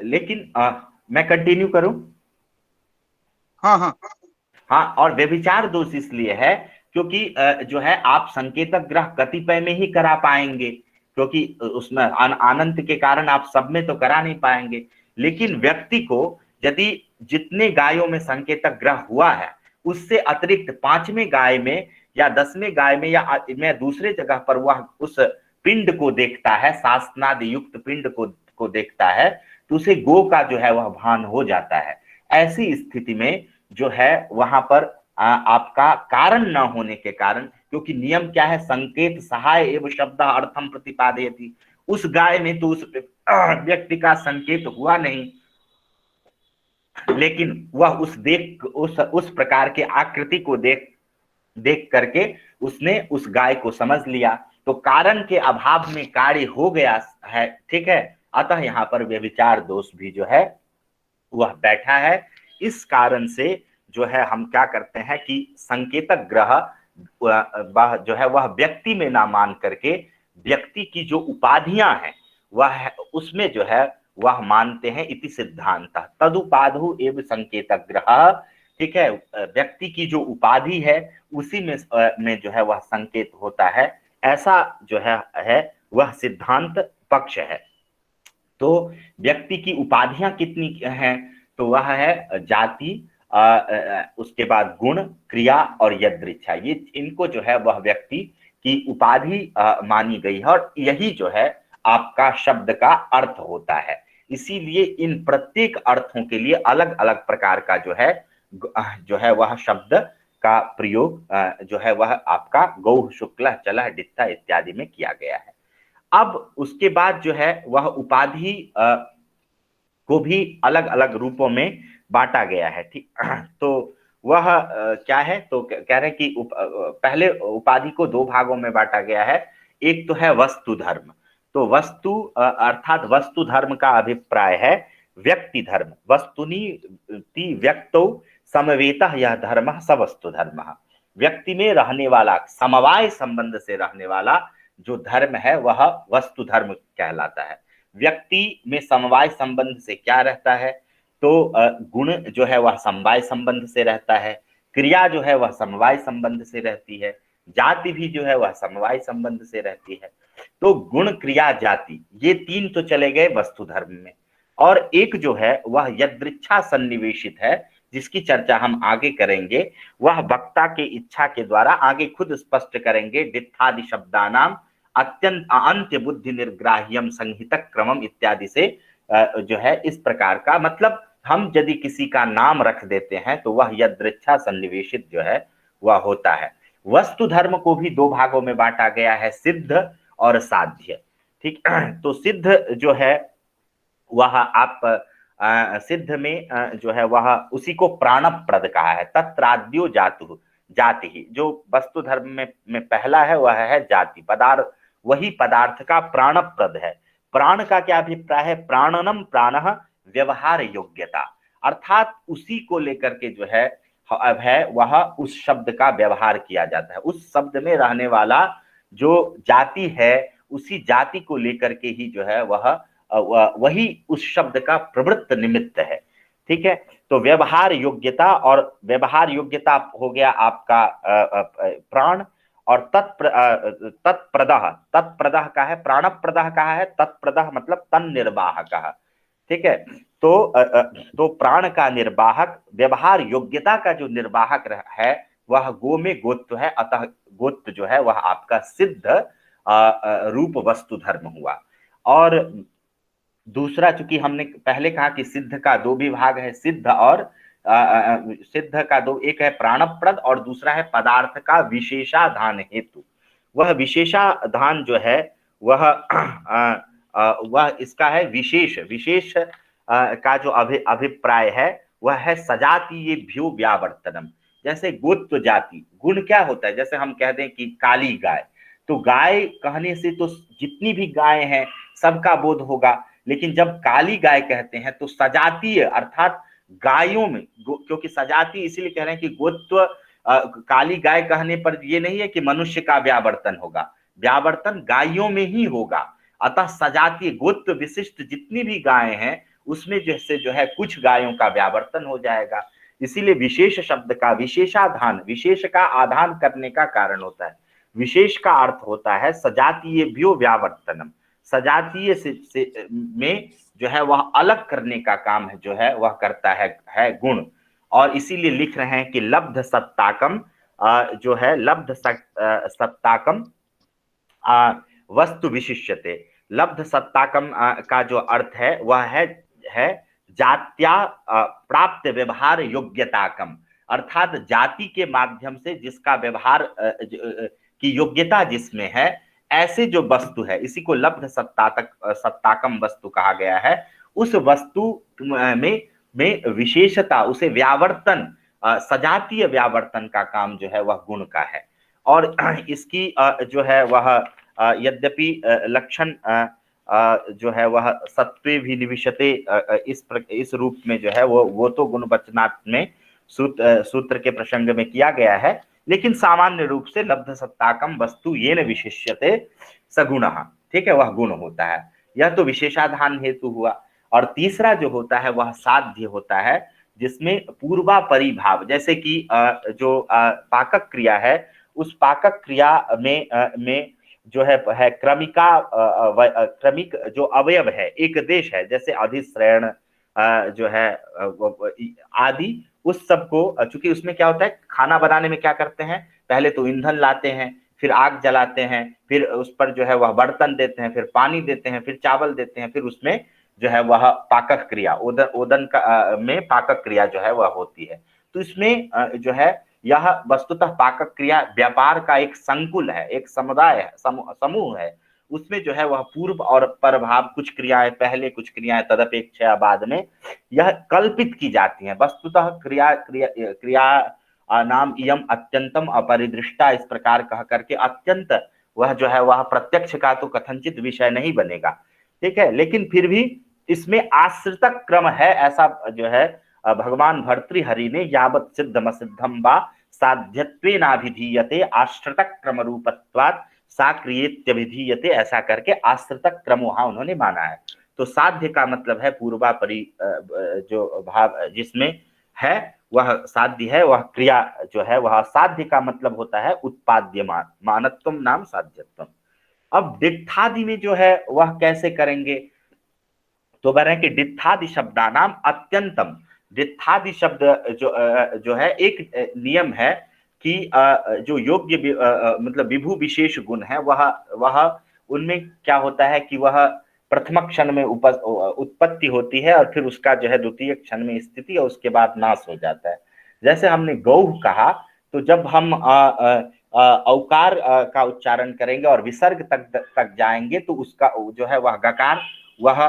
लेकिन मैं कंटिन्यू करूं? हाँ हाँ हाँ, और व्यभिचार दोष इसलिए है क्योंकि जो है आप संकेतक ग्रह कतिपय में ही करा पाएंगे, क्योंकि उसमें अनंत के कारण आप सब में तो करा नहीं पाएंगे। लेकिन व्यक्ति को यदि जितने गायों में संकेतक ग्रह हुआ है उससे अतिरिक्त 5वें गाय में या 10वें गाय में या मैं दूसरे जगह पर वह उस पिंड को देखता है, शासनादि युक्त पिंड को देखता है, तो उसे गो का जो है वह भान हो जाता है। ऐसी स्थिति में जो है वहां पर आपका कारण न होने के कारण, क्योंकि नियम क्या है, संकेत सहाय एवं शब्द अर्थम प्रतिपादयति, उस गाय में तो उस व्यक्ति का संकेत हुआ नहीं, लेकिन वह उस प्रकार के आकृति को देख करके उसने उस गाय को समझ लिया, तो कारण के अभाव में कार्य हो गया है। ठीक है, अतः यहाँ पर व्यभिचार दोष भी जो है वह बैठा है। इस कारण से जो है हम क्या करते हैं कि संकेतक ग्रह जो है वह व्यक्ति में ना मान करके व्यक्ति की जो उपाधियां हैं वह उसमें जो है वह मानते हैं। इति सिद्धांत तदुपाधु एवं संकेतक ग्रह। ठीक है, व्यक्ति की जो उपाधि है उसी में जो है वह संकेत होता है, ऐसा जो है वह सिद्धांत पक्ष है। तो व्यक्ति की उपाधियां कितनी हैं, तो वह है जाति, उसके बाद गुण, क्रिया और यदृच्छा। ये इनको जो है वह व्यक्ति की उपाधि मानी गई है, और यही जो है आपका शब्द का अर्थ होता है। इसीलिए इन प्रत्येक अर्थों के लिए अलग अलग प्रकार का जो है वह शब्द का प्रयोग जो है वह आपका गौ, शुक्ल, चल, डित्था इत्यादि में किया गया है। अब उसके बाद जो है वह उपाधि को भी अलग अलग रूपों में बांटा गया है। ठीक, तो वह क्या है, तो कह रहे हैं कि पहले उपाधि को 2 भागों में बांटा गया है। एक तो है वस्तु धर्म, तो वस्तु अर्थात वस्तु धर्म का अभिप्राय है व्यक्ति धर्म। वस्तुनि व्यक्तौ समवेतः यह धर्म सवस्तु धर्म। व्यक्ति में रहने वाला, समवाय संबंध से रहने वाला जो धर्म है वह वस्तु धर्म कहलाता है। व्यक्ति में समवाय संबंध से क्या रहता है, तो गुण जो है वह समवाय संबंध से रहता है, क्रिया जो है वह समवाय संबंध से रहती है, जाति भी जो है वह समवाय संबंध से रहती है। तो गुण, क्रिया, जाति ये 3 तो चले गए वस्तु धर्म में, और एक जो है वह यदृच्छा सन्निवेशित है, जिसकी चर्चा हम आगे करेंगे। वह वक्ता के इच्छा के द्वारा आगे खुद स्पष्ट करेंगे। डित्थादि शब्दानाम अत्यंत अंत्य बुद्धि निर्ग्राह्यम संहितक क्रमम इत्यादि से जो है इस प्रकार का, मतलब हम यदि किसी का नाम रख देते हैं तो वह यदृच्छा सन्निवेशित जो है वह होता है। वस्तु धर्म को भी 2 भागों में बांटा गया है, सिद्ध और साध्य। ठीक, तो सिद्ध जो है वह आप सिद्ध में जो है वह उसी को प्राणप्रद कहा है। तत्राद्यो जातु, जाति ही जो वस्तु धर्म में पहला है वह है जाति, वही पदार्थ का प्राणप्रद है। प्राण का क्या अभिप्राय है? प्राणनम प्राणः व्यवहार योग्यता, अर्थात उसी को लेकर के जो है वह उस शब्द का व्यवहार किया जाता है। उस शब्द में रहने वाला जो जाति है उसी जाति को लेकर के ही जो है वही उस शब्द का प्रवृत्त निमित्त है। ठीक है, तो व्यवहार योग्यता, और व्यवहार योग्यता हो गया आपका प्राण, और तत्प्रदः, तत्प्रदः का है, प्राणप्रदः का है, तत्प्रदः मतलब तन निर्वाहकः। ठीक है, तो प्राण का निर्वाहक, व्यवहार योग्यता का जो निर्वाहक है वह गो में गोत्व है, अतः गोत्व जो है वह आपका सिद्ध रूप वस्तु धर्म हुआ। और दूसरा, चूंकि हमने पहले कहा कि सिद्ध का दो विभाग है, सिद्ध और सिद्ध का दो, एक है प्राणप्रद और दूसरा है पदार्थ का विशेषाधान हेतु। वह विशेषाधान जो है वह इसका है विशेष, विशेष का जो अभिप्राय है वह है सजातीयेभ्यो व्यावर्तनम। जैसे गोत्व जाति, गुण क्या होता है? जैसे हम कह दें कि काली गाय, तो गाय कहने से तो जितनी भी गाय हैं सबका बोध होगा, लेकिन जब काली गाय कहते हैं तो सजातीय अर्थात गायों में, क्योंकि सजाती इसीलिए कह रहे हैं कि गोत्व, काली गाय कहने पर ये नहीं है कि मनुष्य का व्यावर्तन होगा, व्यावर्तन गायों में ही होगा। अतः सजातीय गोत्व विशिष्ट जितनी भी गायें हैं उसमें जैसे जो है कुछ गायों का व्यावर्तन हो जाएगा। इसीलिए विशेष शब्द का विशेषाधान, विशेष का आधान करने का कारण होता है। विशेष का अर्थ होता है सजातीयेभ्यो व्यावर्तनम, सजातीय से में जो है वह अलग करने का काम है जो है वह करता है गुण। और इसीलिए लिख रहे हैं कि लब्ध सत्ताकम जो है, लब्ध सत्ताकम वस्तु विशिष्यते। लब्ध सत्ताकम का जो अर्थ है वह है जात्या प्राप्त व्यवहार योग्यताकम, अर्थात जाति के माध्यम से जिसका व्यवहार की योग्यता जिसमें है, ऐसे जो वस्तु है, इसी को लब्ध सत्ताकम वस्तु कहा गया है। उस वस्तु में विशेषता, उसे व्यावर्तन, सजातीय व्यावर्तन का काम जो है वह गुण का है। और इसकी जो है वह यद्यपि लक्षण जो है वह सत्वे भी निविशते इस रूप में जो है वो तो गुणवचनात् में सूत्र के प्रसंग में किया गया है, लेकिन सामान्य रूप से लब्ध सत्ताकम वस्तु येन विशिष्यते सगुणः, ठीक है, वह गुण होता है। यह तो विशेषाधान हेतु हुआ। और तीसरा जो होता है वह साध्य होता है, जिसमें पूर्वा परिभाव, जैसे कि जो पाकक क्रिया है उस पाकक क्रिया में जो है क्रमिका, क्रमिक जो अवयव है, एक देश है, जैसे अधिश्रयण जो है आदि, उस सब को, चूंकि उसमें क्या होता है, खाना बनाने में क्या करते हैं, पहले तो ईंधन लाते हैं, फिर आग जलाते हैं, फिर उस पर जो है वह बर्तन देते हैं, फिर पानी देते हैं, फिर चावल देते हैं, फिर उसमें जो है वह पाकक क्रिया, ओदन का में पाकक क्रिया जो है वह होती है। तो इसमें जो है यह वस्तुतः पाकक क्रिया व्यापार का एक संकुल है, एक समुदाय है, समूह है। उसमें जो है वह पूर्व और परभाव, कुछ क्रियाएं पहले, कुछ क्रियाएं तदपेक्षा बाद में यह कल्पित की जाती हैं। वस्तुतः क्रिया नाम इयम अत्यंतम अपरिदृष्टा, इस प्रकार कह करके अत्यंत वह जो है वह प्रत्यक्ष का तो कथनचित विषय नहीं बनेगा, ठीक है, लेकिन फिर भी इसमें आश्रितक क्रम है, ऐसा जो है भगवान भर्तृहरि ने यावत् सिद्धम सिद्धम वा साध्यत्वेनाभिधीयते आश्रितक क्रम रूपत्वात् सा क्रियेत्यभिधीयते, ऐसा करके आश्रितक क्रम वहां उन्होंने माना है। तो साध्य का मतलब है पूर्वापरि जो भाव जिसमें है वह साध्य है, वह क्रिया जो है वह साध्य का मतलब होता है उत्पाद्यमान, मानत्वम नाम साध्यत्वम। अब डित्थादि में जो है वह कैसे करेंगे, तो कह रहे हैं कि डित्थादि शब्दानाम अत्यंतम, डित्थादि शब्द जो है एक नियम है कि जो योग्य मतलब विभू विशेष गुण है वह उनमें क्या होता है कि वह प्रथम क्षण में उत्पत्ति होती है और फिर उसका जो है द्वितीय क्षण में स्थिति और उसके बाद नाश हो जाता है। जैसे हमने गौः कहा, तो जब हम औकार का उच्चारण करेंगे और विसर्ग तक जाएंगे तो उसका जो है वह गकार वह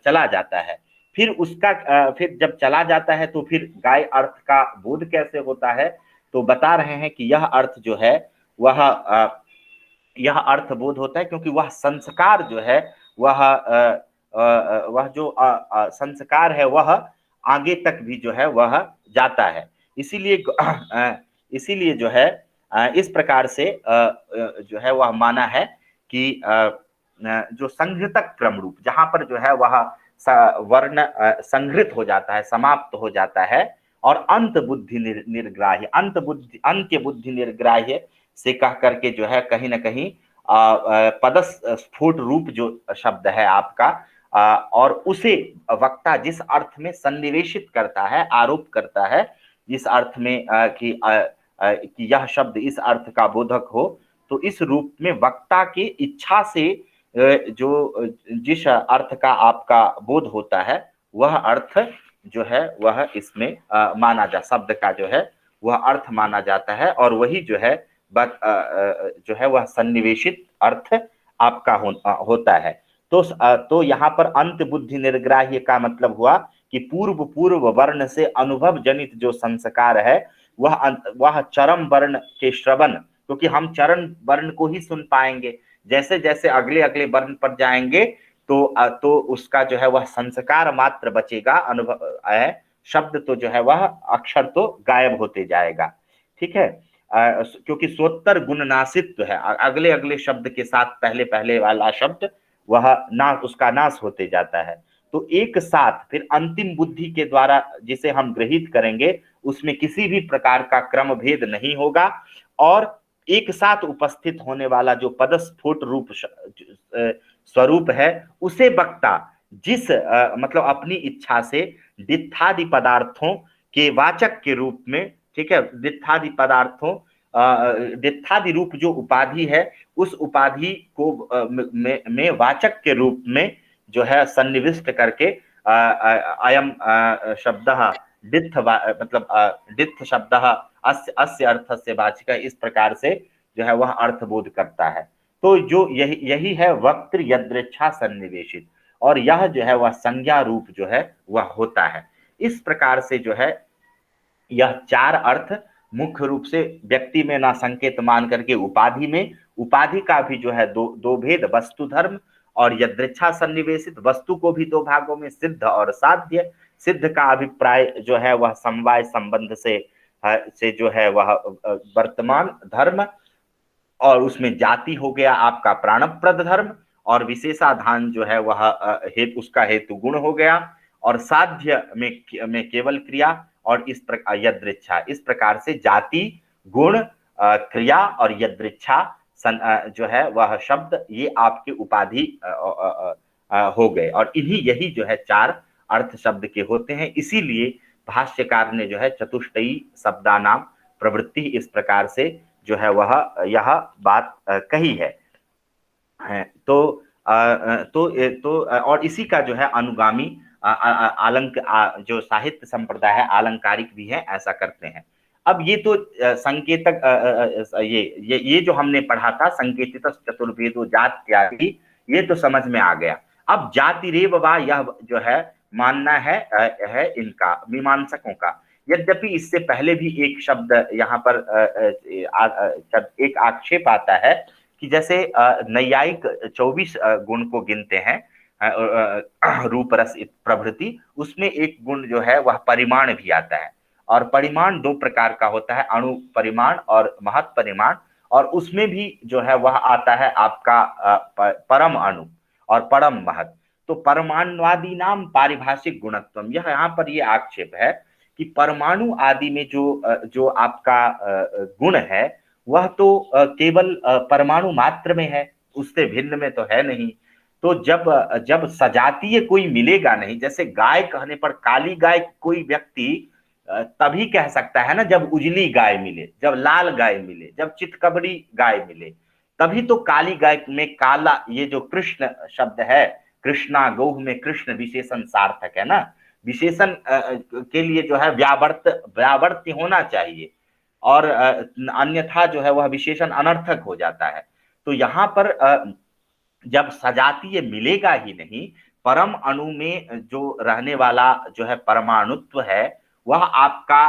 चला जाता है। फिर उसका फिर जब चला जाता है तो फिर गाय अर्थ का बोध कैसे होता है, तो बता रहे हैं कि यह अर्थ जो है वह यह अर्थ बोध होता है, क्योंकि वह संस्कार जो है वह जो संस्कार है वह आगे तक भी जो है वह जाता है। इसीलिए जो है इस प्रकार से जो है वह माना है कि जो संहृतक क्रम रूप, जहां पर जो है वह वर्ण संहृत हो जाता है, समाप्त हो जाता है, और अंत बुद्धि निर्ग्राह्य, अंत्य बुद्धि निर्ग्राह्य से कह करके जो है कहीं ना कहीं पदस्फोट रूप जो शब्द है आपका, और उसे वक्ता जिस अर्थ में सन्निवेशित करता है, आरोप करता है, जिस अर्थ में कि यह शब्द इस अर्थ का बोधक हो, तो इस रूप में वक्ता की इच्छा से जो जिस अर्थ का आपका बोध होता है वह अर्थ जो है वह इसमें माना जा, शब्द का जो है वह अर्थ माना जाता है, और वही जो है वह सन्निवेशित अर्थ आपका होता है। तो यहाँ पर अंत बुद्धि निर्ग्राह्य का मतलब हुआ कि पूर्व वर्ण से अनुभव जनित जो संस्कार है वह चरम वर्ण के श्रवण, क्योंकि हम चरण वर्ण को ही सुन पाएंगे, जैसे जैसे अगले अगले वर्ण पर जाएंगे तो उसका जो है वह संस्कार मात्र बचेगा, अनुभव है, शब्द तो जो है वह अक्षर तो गायब होते जाएगा। ठीक है, क्योंकि सोत्तर गुणनाशित्व है, अगले अगले शब्द के साथ पहले पहले वाला शब्द वह उसका नाश होते जाता है। तो एक साथ फिर अंतिम बुद्धि के द्वारा जिसे हम ग्रहित करेंगे उसमें किसी भी प्रकार का क्रम भेद नहीं होगा, और एक साथ उपस्थित होने वाला जो पदस्फोट रूप स्वरूप है उसे वक्ता जिस मतलब अपनी इच्छा से दित्थादि पदार्थों के वाचक के रूप में, ठीक है, दित्थादि पदार्थों दित्थादि रूप जो उपाधि है उस उपाधि को में वाचक के रूप में जो है सन्निविष्ट करके अयम शब्दः दित्थ मतलब दित्थ शब्दः अस्य अर्थस्य वाचिका, इस प्रकार से जो है वह अर्थबोध करता है। तो जो यही है वक्तृ यदृच्छा सन्निवेशित, और यह जो है वह संज्ञा रूप जो है वह होता है। इस प्रकार से जो है यह चार अर्थ मुख्य रूप से व्यक्ति में ना संकेत मान करके उपाधि में, उपाधि का भी जो है दो भेद, वस्तु धर्म और यदृच्छा सन्निवेशित, वस्तु को भी दो भागों में, सिद्ध और साध्य। सिद्ध का अभिप्राय जो है वह समवाय संबंध से जो है वह वर्तमान धर्म, और उसमें जाति हो गया आपका प्राणप्रद धर्म, और विशेषाधान जो है वह उसका हेतु गुण हो गया, और साध्य में केवल क्रिया, और इस प्रकार यदृच्छा, इस प्रकार से जाति, गुण, क्रिया और यदृच्छा जो है वह शब्द ये आपके उपाधि हो गए, और यही जो है चार अर्थ शब्द के होते हैं। इसीलिए भाष्यकार ने जो है चतुष्टयी शब्दानाम प्रवृत्ति इस प्रकार से जो है वह यह बात कही है। तो और इसी का जो है अनुगामी जो साहित्य संप्रदाय है आलंकारिक भी है, ऐसा करते हैं। अब ये तो संकेतक ये जो हमने पढ़ा था संकेतित चतुर्भेदो जात त्यागी, ये तो समझ में आ गया। अब जाति रेव वा यह जो है मानना है इनका मीमांसकों का। यद्यपि इससे पहले भी एक शब्द यहाँ पर एक आक्षेप आता है कि जैसे नैयायिक 24 गुण को गिनते हैं, रूप रस प्रभृति, उसमें एक गुण जो है वह परिमाण भी आता है, और परिमाण दो प्रकार का होता है, अणु परिमाण और महत् परिमाण, और उसमें भी जो है वह आता है आपका परम अणु और परम महत्। तो परमाणुवादी नाम पारिभाषिक गुणत्वम, यह यहाँ पर ये आक्षेप है कि परमाणु आदि में जो आपका गुण है वह तो केवल परमाणु मात्र में है, उससे भिन्न में तो है नहीं। तो जब सजातीय कोई मिलेगा नहीं, जैसे गाय कहने पर काली गाय कोई व्यक्ति तभी कह सकता है ना जब उजली गाय मिले, जब लाल गाय मिले, जब चितकबरी गाय मिले, तभी तो काली गाय में काला, ये जो कृष्ण शब्द है, कृष्णा गौह में कृष्ण विशेषण सार्थक है ना, विशेषण के लिए जो है व्यावर्त्य होना चाहिए, और अन्यथा जो है वह विशेषण अनर्थक हो जाता है। तो यहाँ पर जब सजातीय मिलेगा ही नहीं, परम अणु में जो रहने वाला जो है परमाणुत्व है वह आपका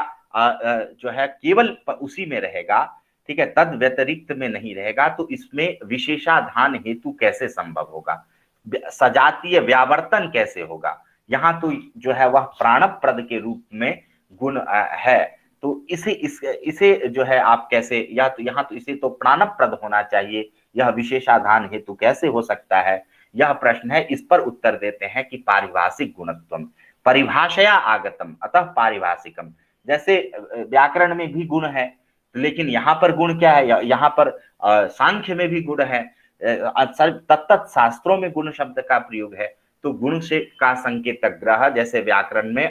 जो है केवल उसी में रहेगा ठीक है, तद व्यतिरिक्त में नहीं रहेगा, तो इसमें विशेषाधान हेतु कैसे संभव होगा, सजातीय व्यावर्तन कैसे होगा। यहाँ तो जो है वह प्राणप्रद के रूप में गुण है, तो इसे जो है आप कैसे, या तो यहाँ तो इसे तो प्राणप्रद होना चाहिए, यह विशेषाधान हेतु कैसे हो सकता है, यह प्रश्न है। इस पर उत्तर देते हैं कि पारिभाषिक गुणत्वम परिभाषया आगतम अतः पारिभाषिकम। जैसे व्याकरण में भी गुण है, लेकिन यहाँ पर गुण क्या है, यहाँ पर सांख्य में भी गुण है, तत्त शास्त्रों में गुण शब्द का प्रयोग है। तो गुण से का संकेतक ग्रह जैसे व्याकरण में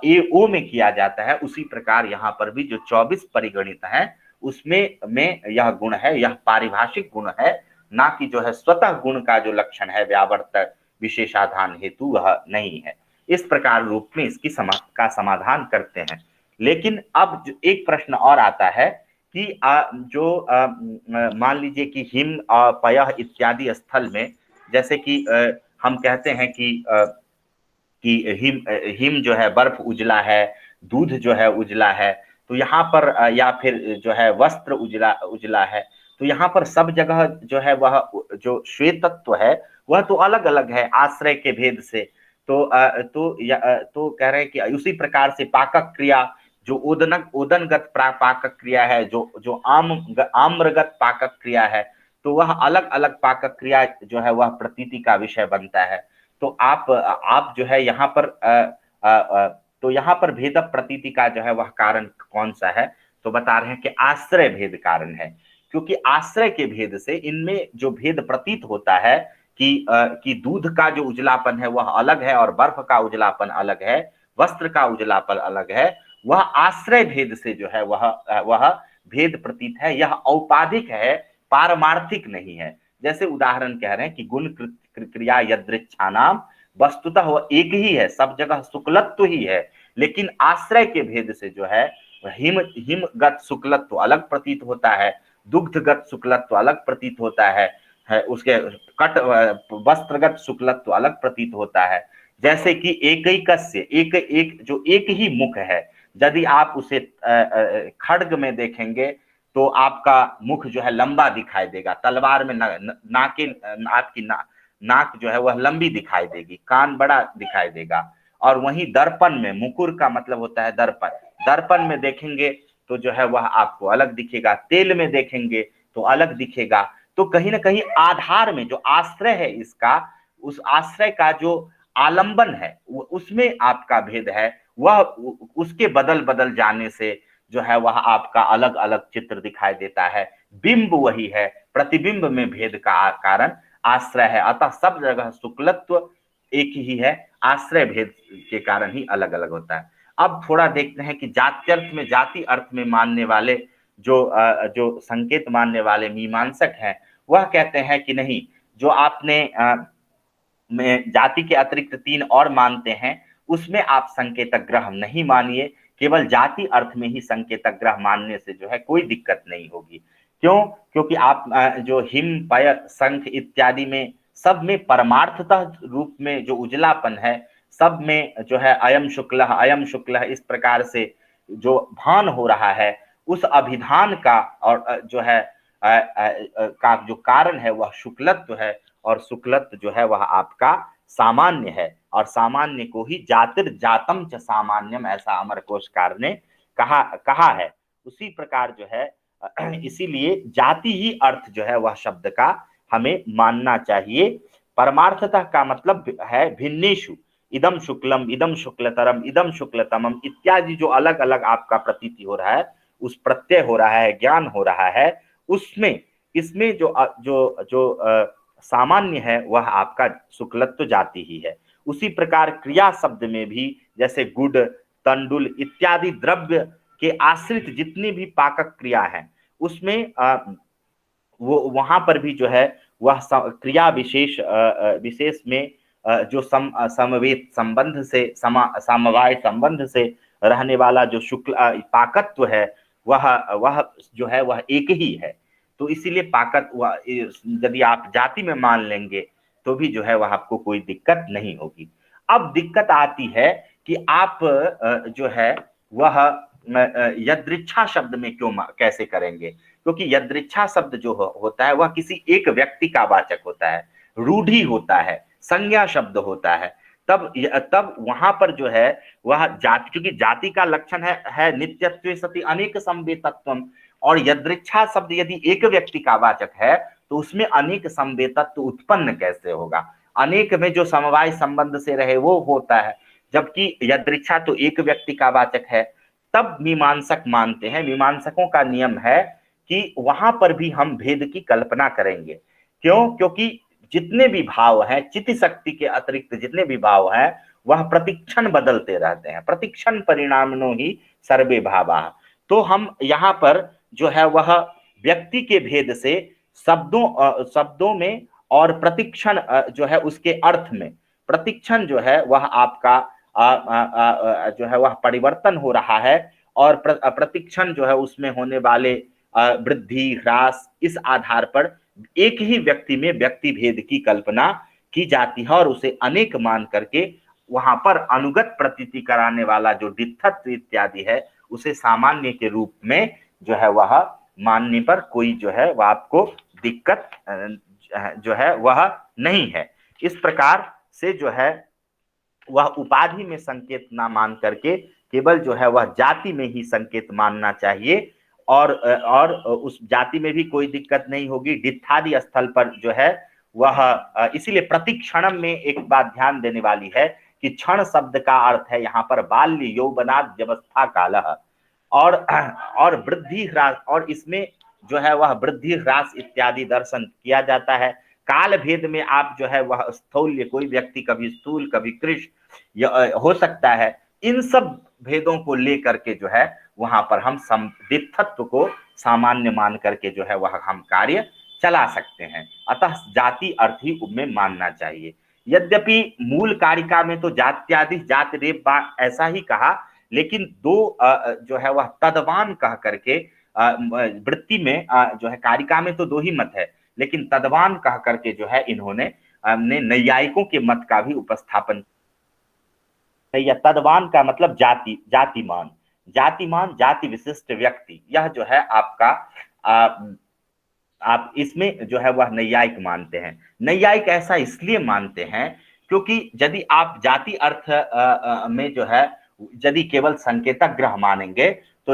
ए ओ में किया जाता है, उसी प्रकार यहाँ पर भी जो 24 परिगणित है उसमें यह गुण है, यह पारिभाषिक गुण है, ना कि जो है स्वतः गुण का जो लक्षण है व्यावर्तक विशेषाधान हेतु वह नहीं है। इस प्रकार रूप में इसकी का समाधान करते हैं। लेकिन अब एक प्रश्न और आता है कि जो मान लीजिए कि हिम पयः इत्यादि स्थल में, जैसे कि हम कहते हैं कि हिम जो है बर्फ उजला है, दूध जो है उजला है, तो यहाँ पर या फिर जो है वस्त्र उजला है, तो यहाँ पर सब जगह जो है वह जो श्वेतत्व है वह तो अलग अलग है आश्रय के भेद से। तो कह रहे हैं कि उसी प्रकार से पाकक क्रिया जो ओदनगत पाकक क्रिया है, जो आम्रगत पाकक क्रिया है, तो वह अलग अलग पाकक क्रिया जो है वह प्रतीति का विषय बनता है। तो आप जो है यहाँ पर तो यहाँ पर भेद प्रतीति का जो है वह कारण कौन सा है, तो बता रहे हैं कि आश्रय भेद कारण है, क्योंकि आश्रय के भेद से इनमें जो भेद प्रतीत होता है कि दूध का जो उजलापन है वह अलग है और बर्फ का उजलापन अलग है, वस्त्र का उजलापन अलग है, वह आश्रय भेद से जो है वह भेद प्रतीत है। यह औपाधिक है, पारमार्थिक नहीं है। जैसे उदाहरण कह रहे हैं कि गुण क्रिया यदृच्छानाम वस्तुतः वह एक ही है, सब जगह शुक्लत्व ही है, लेकिन आश्रय के भेद से जो है हिमगत शुक्लत्व अलग प्रतीत होता है, दुग्धगत शुक्लत्व अलग प्रतीत होता है, उसके कट वस्त्रगत शुक्लत्व अलग प्रतीत होता है। जैसे कि एक जो एक ही मुख है, यदि आप उसे खड्ग में देखेंगे तो आपका मुख जो है लंबा दिखाई देगा, तलवार में नाक जो है वह लंबी दिखाई देगी, कान बड़ा दिखाई देगा। और वहीं दर्पण में, मुकुर का मतलब होता है दर्पण, दर्पण में देखेंगे तो जो है वह आपको अलग दिखेगा, तेल में देखेंगे तो अलग दिखेगा। तो कहीं ना कहीं आधार में जो आश्रय है इसका, उस आश्रय का जो आलंबन है उसमें आपका भेद है, वह उसके बदल जाने से जो है वह आपका अलग अलग चित्र दिखाई देता है। बिंब वही है, प्रतिबिंब में भेद का कारण आश्रय है। अतः सब जगह शुक्लत्व एक ही है, आश्रय भेद के कारण ही अलग अलग होता है। अब थोड़ा देखते हैं कि जात्यर्थ में, जाति अर्थ में मानने वाले जो संकेत मानने वाले मीमांसक हैं, वह कहते हैं कि नहीं, जो आपने में जाति के अतिरिक्त 3 और मानते हैं उसमें आप संकेतक ग्रह नहीं मानिए, केवल जाति अर्थ में ही संकेतक ग्रह मानने से जो है कोई दिक्कत नहीं होगी। क्यों? क्योंकि आप जो हिम पय शंख इत्यादि में सब में परमार्थतः रूप में जो उजलापन है, सब में जो है अयम शुक्ल इस प्रकार से जो भान हो रहा है, उस अभिधान का और जो है का जो कारण है वह शुक्लत्व है, और शुक्लत्व जो है वह आपका सामान्य है, और सामान्य को ही जातिर्जातम च सामान्यम, ऐसा अमरकोशकार ने कहा है। उसी प्रकार जो है इसीलिए जाति ही अर्थ जो है वह शब्द का हमें मानना चाहिए। परमार्थतः का मतलब है भिन्नेषु, इदम शुक्लम, इदम शुक्लतरम, इदम शुक्लतमम इत्यादि जो अलग अलग आपका प्रतीति हो रहा है, उस प्रत्यय हो रहा है, ज्ञान हो रहा है, उसमें इसमें जो सामान्य है वह आपका शुक्लत्व जाति ही है। उसी प्रकार क्रिया शब्द में भी जैसे गुड़, तंडुल इत्यादि द्रव्य के आश्रित जितनी भी पाकक क्रिया है उसमें वो वहां पर भी जो है वह क्रिया विशेष में जो समवेत संबंध से समवाय संबंध से रहने वाला जो शुक्ल पाकत्व है वह जो है वह एक ही है। तो इसीलिए पाकत यदि आप जाति में मान लेंगे तो भी जो है वह आपको कोई दिक्कत नहीं होगी। अब दिक्कत आती है कि आप जो है वह यदृच्छा शब्द में क्यों कैसे करेंगे? क्योंकि यदृच्छा शब्द जो होता है वह किसी एक व्यक्ति का वाचक होता है, रूढ़ी होता है, संज्ञा शब्द होता है। तब वहां पर जो है वह जाति, क्योंकि जाति का लक्षण है नित्यत्वे सति अनेक संवेतत्वम, और यदृच्छा शब्द यदि एक व्यक्ति का वाचक है तो उसमें अनेक संवेतत्व उत्पन्न कैसे होगा? अनेक में जो समवाय संबंध से रहे वो होता है, जबकि यदृच्छा तो एक व्यक्ति का वाचक है। तब मीमांसक मानते हैं, मीमांसकों का नियम है कि वहां पर भी हम भेद की कल्पना करेंगे। क्यों? क्योंकि जितने भी भाव हैं, चित्त शक्ति के अतिरिक्त जितने भी भाव हैं वह प्रतिक्षण बदलते रहते हैं। प्रतिक्षण परिणामनो ही सर्वे भावा। तो हम यहाँ पर जो है वह व्यक्ति के भेद से शब्दों में और प्रतिक्षण जो है उसके अर्थ में, प्रतिक्षण जो है वह आपका जो है वह परिवर्तन हो रहा है, और प्रतिक्षण जो है उसमें होने वाले वृद्धि ह्रास, इस आधार पर एक ही व्यक्ति में व्यक्ति भेद की कल्पना की जाती है और उसे अनेक मान करके वहां पर अनुगत प्रतीति कराने वाला जो डित्थत्व इत्यादि है उसे सामान्य के रूप में जो है वह मानने पर कोई जो है वह आपको दिक्कत जो है वह नहीं है। इस प्रकार से जो है वह उपाधि में संकेत ना मान करके केवल जो है वह जाति में ही संकेत मानना चाहिए, और उस जाति में भी कोई दिक्कत नहीं होगी। डित्थादि स्थल पर जो है वह इसीलिए प्रतिक्षणम में एक बात ध्यान देने वाली है कि क्षण शब्द का अर्थ है यहाँ पर बाल्य यौवनाद व्यवस्था कालः, और वृद्धि ह्रास, और इसमें जो है वह वृद्धि ह्रास इत्यादि दर्शन किया जाता है। काल भेद में आप जो है वह स्थौल्य, कोई व्यक्ति कभी स्थूल कभी कृष्ण हो सकता है, इन सब भेदों को लेकर के जो है वहां पर हम दित्थत्व को सामान्य मान करके जो है वह हम कार्य चला सकते हैं। अतः जाति अर्थ ही में मानना चाहिए। यद्यपि मूल कारिका में तो जात्यादि जात रेप ऐसा ही कहा, लेकिन दो जो है वह तदवान कह करके वृत्ति में जो है कारिका में तो दो ही मत है, लेकिन तदवान कह करके जो है इन्होंने नैयायिकों के मत का भी उपस्थापन। या तदवान का मतलब जाति, जातिमान, जातिमान जाति विशिष्ट व्यक्ति, यह जो है आपका आप इसमें जो है वह नैयायिक मानते हैं। नैयायिक ऐसा इसलिए मानते हैं क्योंकि यदि आप जाति अर्थ में जो है यदि केवल संकेतक ग्रह मानेंगे तो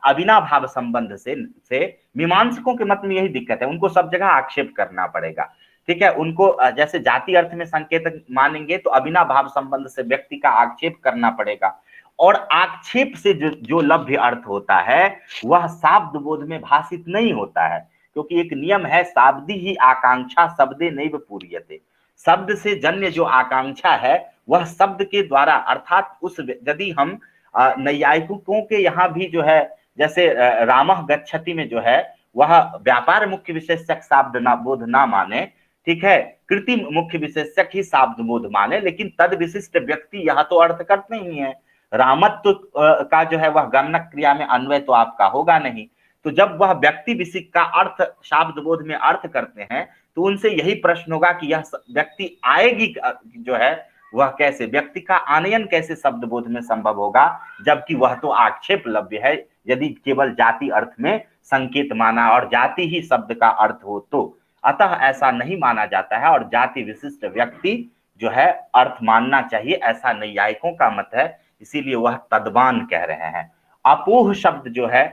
अविनाभाव संबंध से मीमांसकों के मत में यही दिक्कत है, उनको सब जगह आक्षेप करना पड़ेगा। ठीक है, उनको जैसे जाति अर्थ में संकेतक मानेंगे तो अविनाभाव संबंध से व्यक्ति का आक्षेप करना पड़ेगा, और आक्षेप से जो लभ्य अर्थ होता है वह शाब्द बोध में भाषित नहीं होता है, क्योंकि एक नियम है शाब्दी ही आकांक्षा शब्दे नैव पूर्यते। शब्द से जन्य जो आकांक्षा है वह शब्द के द्वारा, अर्थात उस यदि हम नैयायिकों के यहाँ भी जो है जैसे रामः गच्छति में जो है वह व्यापार मुख्य विशेषक शाब्द बोध ना माने, ठीक है, कृति मुख्य विशेषक ही शाब्द बोध माने, लेकिन तद विशिष्ट व्यक्ति यह तो अर्थ करते नहीं है। रामत्व का जो है वह गणनक क्रिया में अन्वय तो आपका होगा नहीं, तो जब वह व्यक्ति विशिष्ट का अर्थ शाब्द बोध में अर्थ करते हैं तो उनसे यही प्रश्न होगा कि यह व्यक्ति आएगी जो है वह कैसे, व्यक्ति का आनयन कैसे शब्द बोध में संभव होगा, जबकि वह तो आक्षेप लभ्य है यदि केवल जाति अर्थ में संकेत माना और जाति ही शब्द का अर्थ हो तो। अतः ऐसा नहीं माना जाता है और जाति विशिष्ट व्यक्ति जो है अर्थ मानना चाहिए, ऐसा नैयायिकों का मत है, इसीलिए वह तदवान कह रहे हैं। अपोह शब्द जो है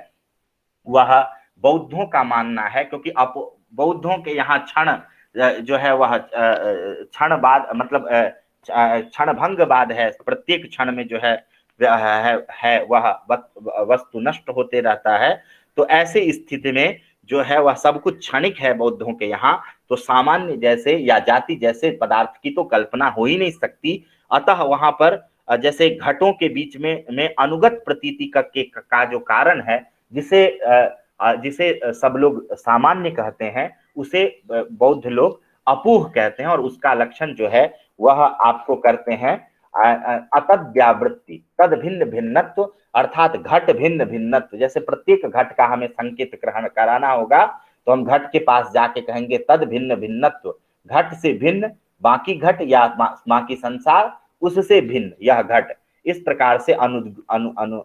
वह बौद्धों का मानना है, क्योंकि बौद्धों के यहाँ क्षण जो है वह क्षण बाद मतलब क्षण भंग बाद है, प्रत्येक क्षण में जो है वह वस्तु नष्ट होते रहता है, तो ऐसे स्थिति में जो है वह सब कुछ क्षणिक है बौद्धों के यहाँ, तो सामान्य जैसे या जाति जैसे पदार्थ की तो कल्पना हो ही नहीं सकती। अतः वहां पर जैसे घटों के बीच में अनुगत प्रतीति का जो कारण है जिसे सब लोग सामान्य कहते हैं उसे बौद्ध लोग अपूह कहते हैं, और उसका लक्षण जो है वह आपको करते हैं अतद व्यावृत्ति तद भिन्न भिन्नत्व, अर्थात घट भिन्न भिन्नत्व। जैसे प्रत्येक घट का हमें संकेत कराना होगा तो हम घट के पास जाके कहेंगे तद भिन्न भिन्नत्व, घट से भिन्न बाकी घट या बाकी संसार उससे भिन्न यह घट। इस प्रकार से अनुगत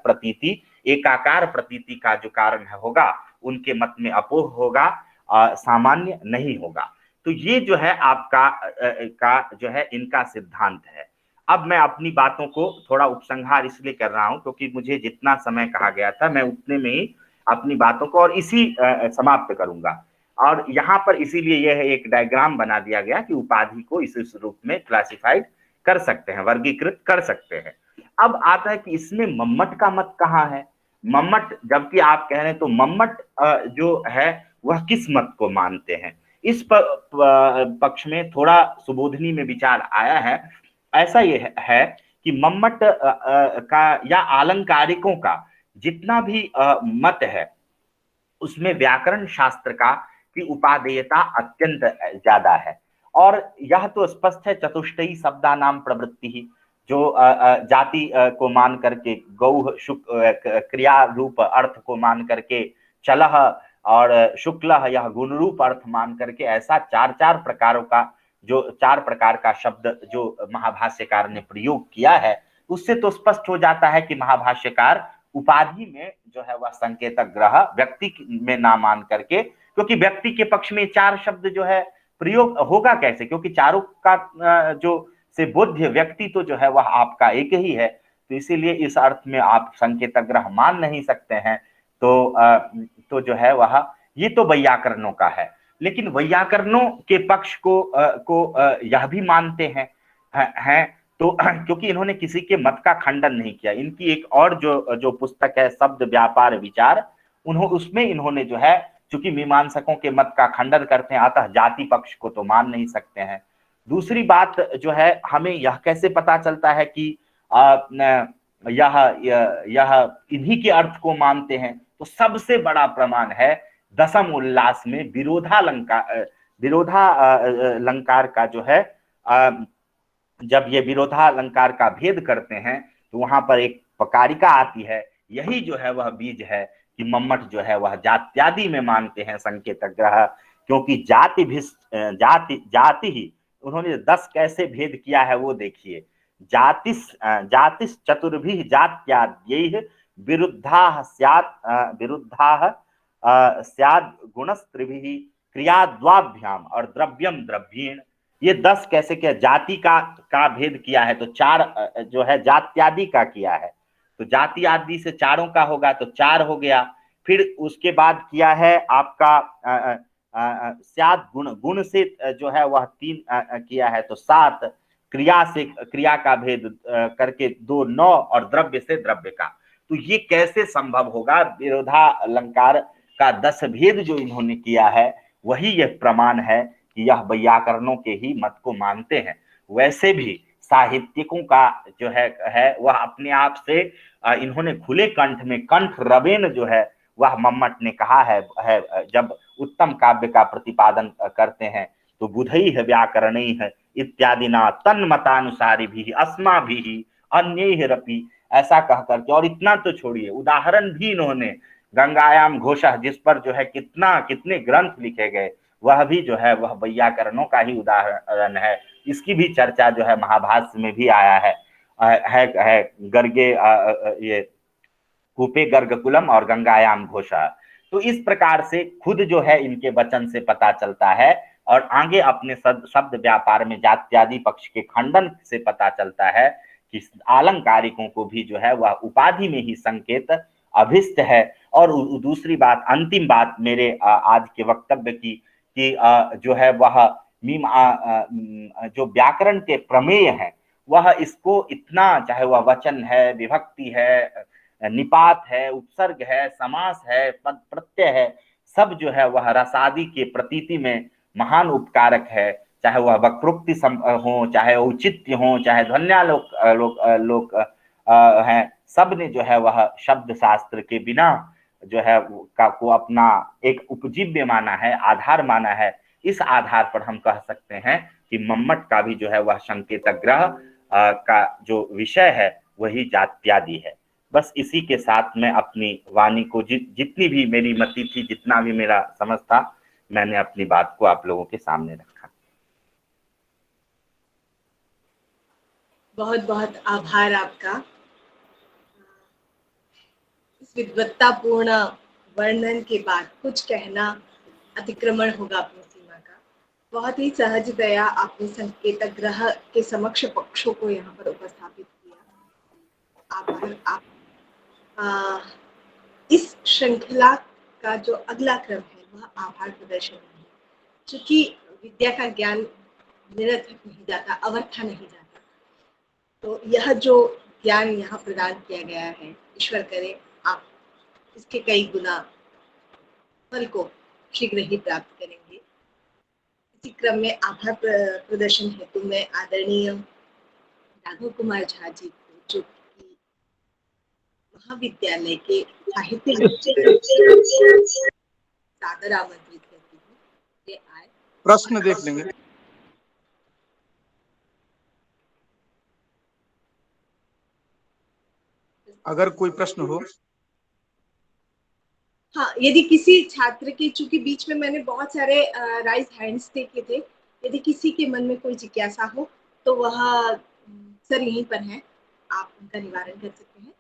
प्रतीति, एकाकार प्रतीति का जो कारण होगा उनके मत में अपोह होगा, सामान्य नहीं होगा। तो ये जो है आपका का जो है इनका सिद्धांत है। अब मैं अपनी बातों को थोड़ा उपसंहार इसलिए कर रहा हूं क्योंकि मुझे जितना समय कहा गया था मैं उतने में ही अपनी बातों को और इसी समाप्त करूंगा। और यहाँ पर इसीलिए यह एक डायग्राम बना दिया गया कि उपाधि को इस रूप में क्लासिफाइड कर सकते हैं, वर्गीकृत कर सकते हैं। अब आता है कि इसमें मम्मट का मत कहाँ है। मम्मट, जबकि आप कह रहे हैं तो मम्मट जो है वह किस मत को मानते हैं, इस पक्ष में थोड़ा सुबोधनी में विचार आया है। ऐसा ये है कि मम्मट का या आलंकारिकों का जितना भी मत है उसमें व्याकरण शास्त्र का की उपादेयता अत्यंत ज्यादा है। और यह तो स्पष्ट है, चतुष्टयी शब्दानाम प्रवृत्ति ही, जो जाति को मान करके, गौ क्रिया रूप अर्थ को मान करके, चलह और शुक्लह यह गुण रूप अर्थ मान करके, ऐसा चार प्रकारों का जो 4 प्रकार का शब्द जो महाभाष्यकार ने प्रयोग किया है, उससे तो स्पष्ट हो जाता है कि महाभाष्यकार उपाधि में जो है वह संकेतक ग्रह व्यक्ति में ना मान करके, क्योंकि व्यक्ति के पक्ष में 4 शब्द जो है प्रयोग होगा कैसे, क्योंकि चारों का जो से बोध्य व्यक्ति तो जो है वह आपका एक ही है, तो इसीलिए इस अर्थ में आप संकेतक ग्रह मान नहीं सकते हैं। तो जो है वह ये तो वैयाकरणों का है। लेकिन वैयाकरणों के पक्ष को यह भी मानते हैं तो क्योंकि इन्होंने किसी के मत का खंडन नहीं किया। इनकी एक और जो पुस्तक है शब्द व्यापार विचार, उसमें इन्होंने जो है, चूंकि मीमांसकों के मत का खंडन करते हैं, अतः जाति पक्ष को तो मान नहीं सकते हैं। दूसरी बात जो है, हमें यह कैसे पता चलता है कि यह इन्हीं के अर्थ को मानते हैं, तो सबसे बड़ा प्रमाण है दशम उल्लास में विरोधालंकार का जो है, जब ये विरोधालंकार का भेद करते हैं तो वहां पर एक पकारिका आती है, यही जो है वह बीज है कि मम्मट जो है वह जात्यादि में मानते हैं संकेतक ग्रह, क्योंकि जाति ही उन्होंने 10 कैसे भेद किया है वो देखिए। जातिस चतुर्भिः जात्याद्यैः विरुद्धाः स्याद् गुणस्त्रिभिः क्रियाद्वाभ्याम और द्रव्यम द्रव्येण, ये 10 कैसे किया। जाति का भेद किया है तो 4 जो है जात्यादि का किया है, तो जाति आदि से चारों का होगा तो 4 हो गया। फिर उसके बाद किया है आपका स्याद गुण से जो है वह 3 किया है तो 7, क्रिया से क्रिया का भेद करके 2 9 और द्रव्य से द्रव्य का। तो ये कैसे संभव होगा। विरोधालंकार का 10 भेद जो इन्होंने किया है वही यह प्रमाण है कि यह वैयाकरणों के ही मत को मानते हैं। वैसे भी साहित्यिकों का जो है वह अपने आप से इन्होंने खुले कंठ में, कंठ रवेन जो है वह मम्मट ने कहा है जब उत्तम काव्य का प्रतिपादन करते हैं तो बुधई है व्याकरणई है इत्यादि ना तन्मतानुसारी भी अस्मा भी अन्य रपी, ऐसा कह करके। और इतना तो छोड़िए, उदाहरण भी इन्होंने गंगायाम घोषः, जिस पर जो है कितने ग्रंथ लिखे गए, वह भी जो है वह वैयाकरणों का ही उदाहरण है। इसकी भी चर्चा जो है महाभाष्य में भी आया है गर्गे ये कूपे गर्गकुलम और गंगायाम घोषा। तो इस प्रकार से खुद जो है इनके वचन से पता चलता है, और आगे अपने शब्द व्यापार में जात्यादि पक्ष के खंडन से पता चलता है कि आलंकारिकों को भी जो है वह उपाधि में ही संकेत अभिष्ट है। और दूसरी बात, अंतिम बात मेरे आज के वक्तव्य की कि जो है वह जो व्याकरण के प्रमेय है वह इसको इतना, चाहे वह वचन है, विभक्ति है, निपात है, उपसर्ग है, समास है, पद प्रत्यय है, सब जो है वह रसादि के प्रतीति में महान उपकारक है। चाहे वह वक्रोक्ति हो, चाहे औचित्य हो, चाहे ध्वन्यालोक हैं, सब ने जो है वह शब्द शास्त्र के बिना जो है को अपना एक उपजीव्य माना है, आधार माना है। इस आधार पर हम कह सकते हैं कि मम्मट का भी जो है वह संकेतक ग्रह का जो विषय है वही जात्यादि है। बस इसी के साथ मैं अपनी वाणी को जितनी भी मेरी मति थी, जितना भी मेरा समझ था, मैंने अपनी बात को आप लोगों के सामने रखा। बहुत बहुत आभार आपका। इस विद्वत्तापूर्ण वर्णन के बाद कुछ कहना अतिक्रमण होगा अपनी सीमा का। बहुत ही सहजतया आपने संकेतक ग्रह के समक्ष पक्षों को यहाँ पर उपस्थापित किया। आभार। आप इस श्रृंखला का जो अगला क्रम है वह आभार प्रदर्शन है, क्योंकि विद्या का ज्ञान निरर्थक नहीं जाता, अवस्था नहीं जाता। तो यह जो ज्ञान यहाँ प्रदान किया गया है, ईश्वर करे आप इसके कई गुना फल को शीघ्र ही प्राप्त करेंगे। इसी क्रम में आभार प्रदर्शन हेतु मैं आदरणीय राघव कुमार झा जी को, जो कि महाविद्यालय के साहित्य सादर आमंत्रित करती हूँ। ये आए, प्रश्न देख लेंगे। अगर कोई प्रश्न हो। हाँ, यदि किसी छात्र के, चूंकि बीच में मैंने बहुत सारे राइज हैंड्स देखे थे, यदि किसी के मन में कोई जिज्ञासा हो तो वह सर यहीं पर हैं, आप उनका निवारण कर सकते हैं।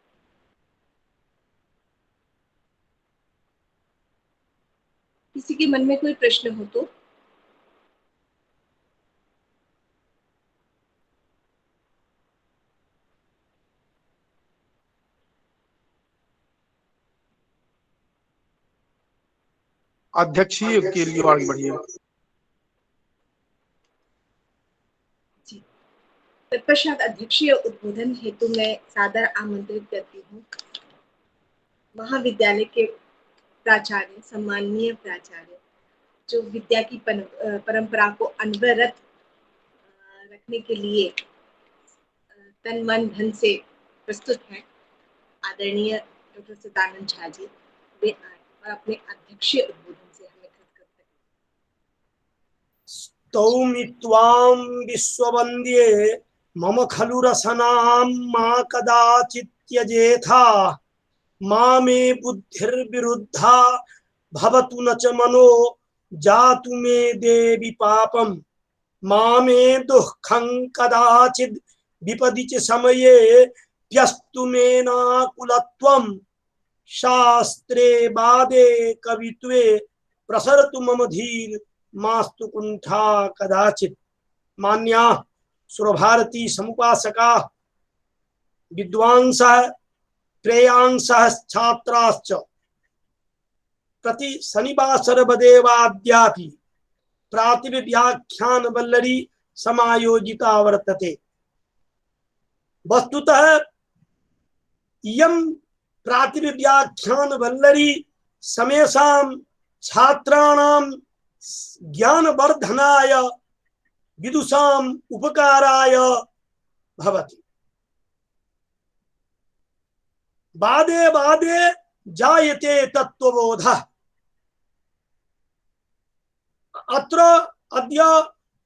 किसी के मन में कोई प्रश्न हो तो। अध्यक्षीय के लिए आगे बढ़िए। तत्पश्चात अध्यक्षीय उद्बोधन हेतु मैं सादर आमंत्रित करती हूँ महाविद्यालय के प्राचार्य, सम्माननीय प्राचार्य, जो विद्या की परंपरा को अनवरत रखने के लिए तन मन धन से प्रस्तुत हैं, आदरणीय डॉक्टर सदानंद झा जी। वे आए और अपने अध्यक्षीय उद्बोधन से हमें खत्म करें। स्तौमि त्वां विश्ववन्द्ये मम खलु रसनां मा कदाचित् त्यजेथा मा मे बुद्धिर्विरुद्धा भवतु न च मनो जातु मे देवि पापं मा मे दुःखं कदाचित् विपदि च समये प्यस्तु मे नाकुलत्वं शास्त्रे वादे कवित्वे प्रसरतु मम धीर मास्तु कुंठा कदाचित्। मान्या सुरभारती समुपासका विद्वांसः प्रेयांसः छात्राश्च प्रति शनिवासरवदेवाद्यापि प्रातिव्याख्यान वल्लरी समायोजिता वर्तते। वस्तुतः इयं प्रातिव्याख्यान वल्लरी समेषां छात्राणां ज्ञानवर्धनाय विदुषाम् उपकाराय भवति। वादे वादे जायते तत्त्वबोधः। अत्र अद्य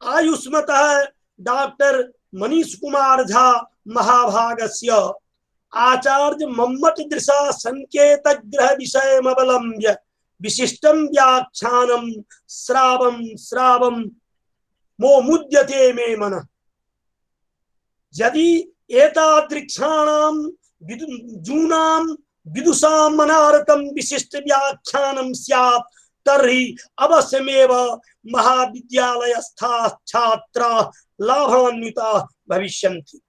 आयुष्मतः डॉक्टर मनीष कुमार झा महाभागस्य आचार्य मम्मट दृशा संकेत ग्रह विषयमवलम्ब्य विशिष्टं व्याख्यानं श्रावं श्रावं मोमुद्यते मे मनः। यदि एतादृक्षाणां जूनां विदुषां मनारतं विशिष्ट व्याख्यानं स्यात् तर्हि अवश्यमेव महाविद्यालयस्थाः छात्राः लाभान्विताः भविष्यन्ति।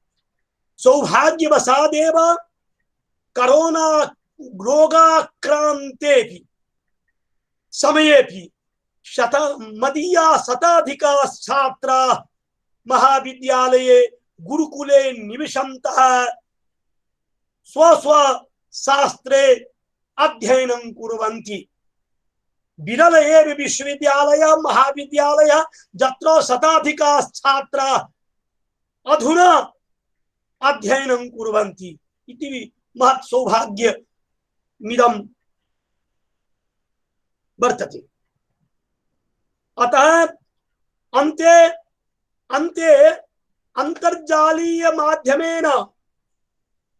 सौभाग्यवशादेव कोरोना रोगाक्रान्तेऽपि समयेऽपि मदीया शताधिकाः छात्राः महाविद्यालये गुरुकुले निवसन्तः स्व शास्त्रे अध्ययनं कुर्वन्ति। विरल एव विश्वविद्यालय महाविद्यालय यत्र शताधिकाः छात्राः अधुना अध्ययनं कुर्वन्ति इति महत् सौभाग्यमिदं वर्तते। अतः अन्ते अन्ते अंतर्जालीय माध्यमेन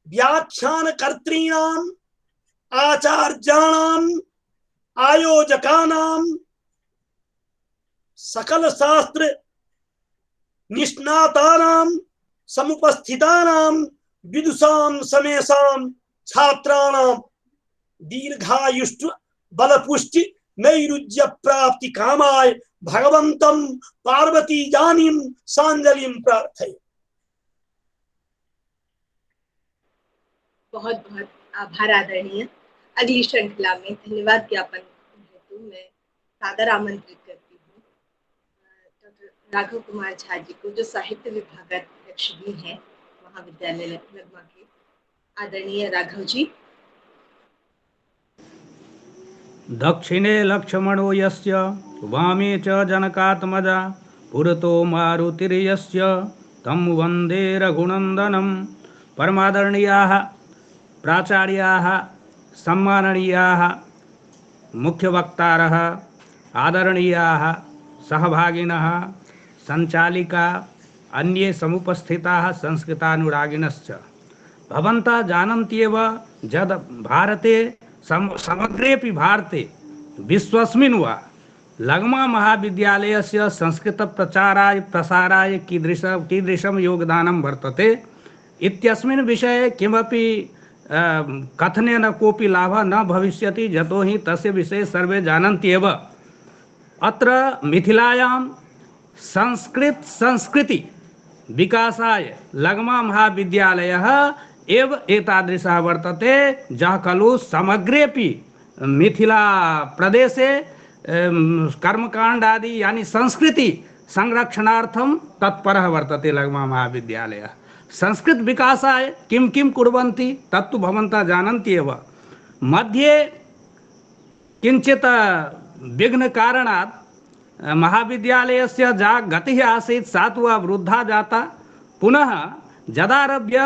व्याख्यानकर्तॄणाम् आचार्याणाम् आयोजकानां सकल शास्त्र निष्णातानां समुपस्थितानां विदुषां समेषां छात्राणां दीर्घायुष्ट बलपुष्टि नैरुज्य प्राप्ति कामाय भगवन्तं पार्वती जानीं सांजलिं प्रार्थये। बहुत बहुत आभार आदरणीय। अगली श्रृंखला में धन्यवाद ज्ञापन हेतु मैं सादर आमंत्रित करती हूँ डॉक्टर राघव कुमार झा जी को, जो साहित्य विभागाध्यक्ष भी हैं महाविद्यालय लगमा के। आदरणीय राघव जी। दक्षिणे लक्ष्मणो यस्य वामे च जनकात्मजा पुरतो मारुतिर्यस्य तं वन्दे रघुनन्दनं। परमादरणीयाः प्राचार्याः, सम्माननीयाः मुख्यवक्तारः, आदरणीयाः सहभागिनः, संचालिका, अन्ये समुपस्थिताः संस्कृतानुरागिनश्च। भवन्तः जानन्त्येव यद् भारते समग्रेऽपि भारते विश्वस्मिन् वा लगमा महाविद्यालयस्य संस्कृतप्रचाराय प्रसाराय कीदृशं योगदानं वर्तते इत्यस्मिन् विषये किमपि कथनेन कोऽपि लाभः न भविष्यति, यतो हि तस्य विषये सर्वे जानन्त्येव। अत्र मिथिलायां संस्कृति विकासाय लगमा महाविद्यालयः एव एतादृशः वर्तते, जः खलु समग्रेऽपि मिथिला प्रदेशे कर्मकाण्डादि यानी संस्कृति संरक्षणार्थं तत्परः वर्तते लगमा महाविद्यालयः। संस्कृत विकासाय किं किं कुर्वन्ति तत्तु भवन्तः जानन्ति एव। मध्ये किञ्चित् विघ्नकारणात् महाविद्यालयस्य या गतिः आसीत् सा तु वृद्धा जाता। पुनः यदारभ्य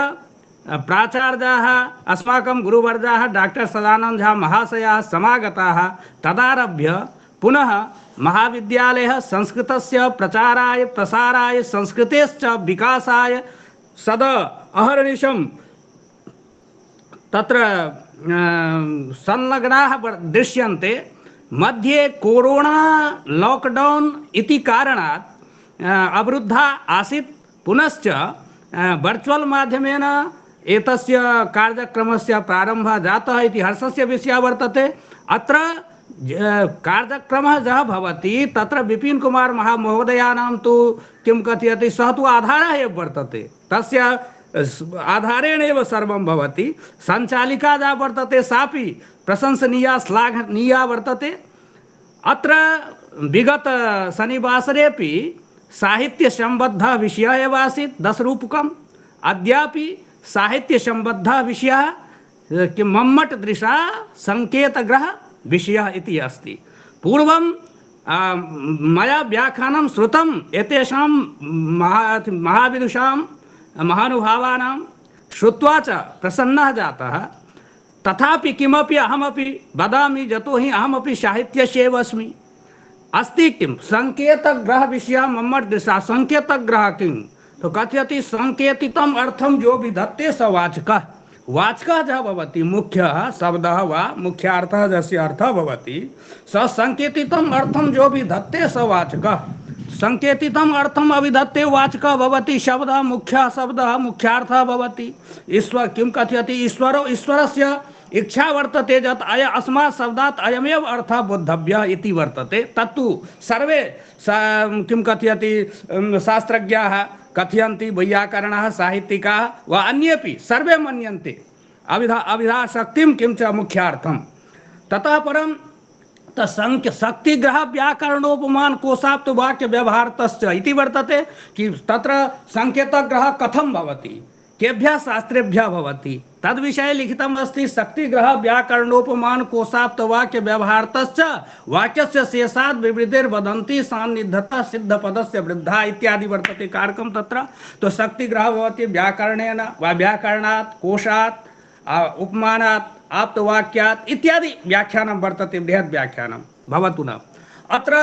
प्राचार्याः अस्माकं गुरुवर्याः डॉक्टर सदानंद झा महाशयाः समागताः, तदारभ्य पुनः महाविद्यालयः संस्कृतस्य प्रचाराय प्रसाराय संस्कृतेश्च विकासाय सदा अहर्निशं तत्र संलग्नाः दृश्यन्ते। मध्ये कोरोना लॉकडाउन इति कारणात् अवरुद्धा आसीत्। पुनश्च वर्चुअल माध्यमेन एतस्य कार्यक्रमस्य प्रारम्भः जातः इति हर्षस्य विषयः वर्तते। अत्र कार्यक्रमः यः भवति तत्र विपिन कुमार महामहोदयानां तु किं कथयति, सः तु आधारः एव वर्तते, तस्य आधारेण एव सर्वं भवति। सञ्चालिका या वर्तते सापि प्रशंसनीया श्लाघनीया वर्तते। अत्र विगत शनिवासरेपि साहित्यसम्बद्धः विषयः एव आसीत् 10 रूपकम्। अद्यापि साहित्यसम्बद्धः विषयः किं मम्मटदृशा सङ्केतग्रह विषयः इति अस्ति। पूर्वं मया व्याख्यानं श्रुतम् एतेषां महाविदुषां महानुभावानां, श्रुत्वा च प्रसन्नः जातः। तथापि किमपि अहमपि वदामि, यतो हि अहमपि साहित्यस्य एव अस्मि। अस्ति किं संकेतग्रह विषयः मम्मटदृशा संकेतग्रह किं तो कथयति, संकेतितम् अर्थं जो विधत्ते स वाचकः। वाचकः यः भवति, मुख्यः शब्दः वा मुख्यार्थः यस्य अर्थः भवति, स संकेतितम् अर्थं जो विधत्ते स वाचकः। संकेतितम् अर्थम् अभिधत्ते वाचकः भवति शब्दः, मुख्यः शब्दः मुख्यार्थः भवति। ईश्वर किं कथयति, ईश्वरस्य इच्छा वर्तते यत् अस्मात् शब्दात् अयमेव अर्थः बोद्धव्यः इति वर्तते। तत्तु सर्वे किं कथयति शास्त्रज्ञाः कथयन्ति, वैयाकरणाः, साहित्यिकाः वा अन्येपि सर्वे मन्यन्ते अभिधाशक्तिं किं च मुख्यार्थं। ततः परं शक्तिग्रह व्याकरणोपमान कोशाप्त वाक्य व्यवहारतश्च इति वर्तते कि तत्र संकेतग्रह कथं भवति, केभ्यः शास्त्रेभ्यः भवति तद्विषये लिखितम् अस्ति। शक्तिग्रह व्याकरणोपमान कोशाप्त वाक्य व्यवहारतश्च वाक्यस्य शेषात् विवृतिर्वदन्ति सान्निध्यतः सिद्धपदस्य वृद्धा इत्यादि वर्तते कारकं तत्र। तो शक्तिग्रह भवति व्याकरणेन वा व्याकरणात्, कोशात्, उपमानात्, आप्तवाक्यात् इत्यादि व्याख्यानं वर्तते, बृहत् व्याख्यानं भवतु न। अत्र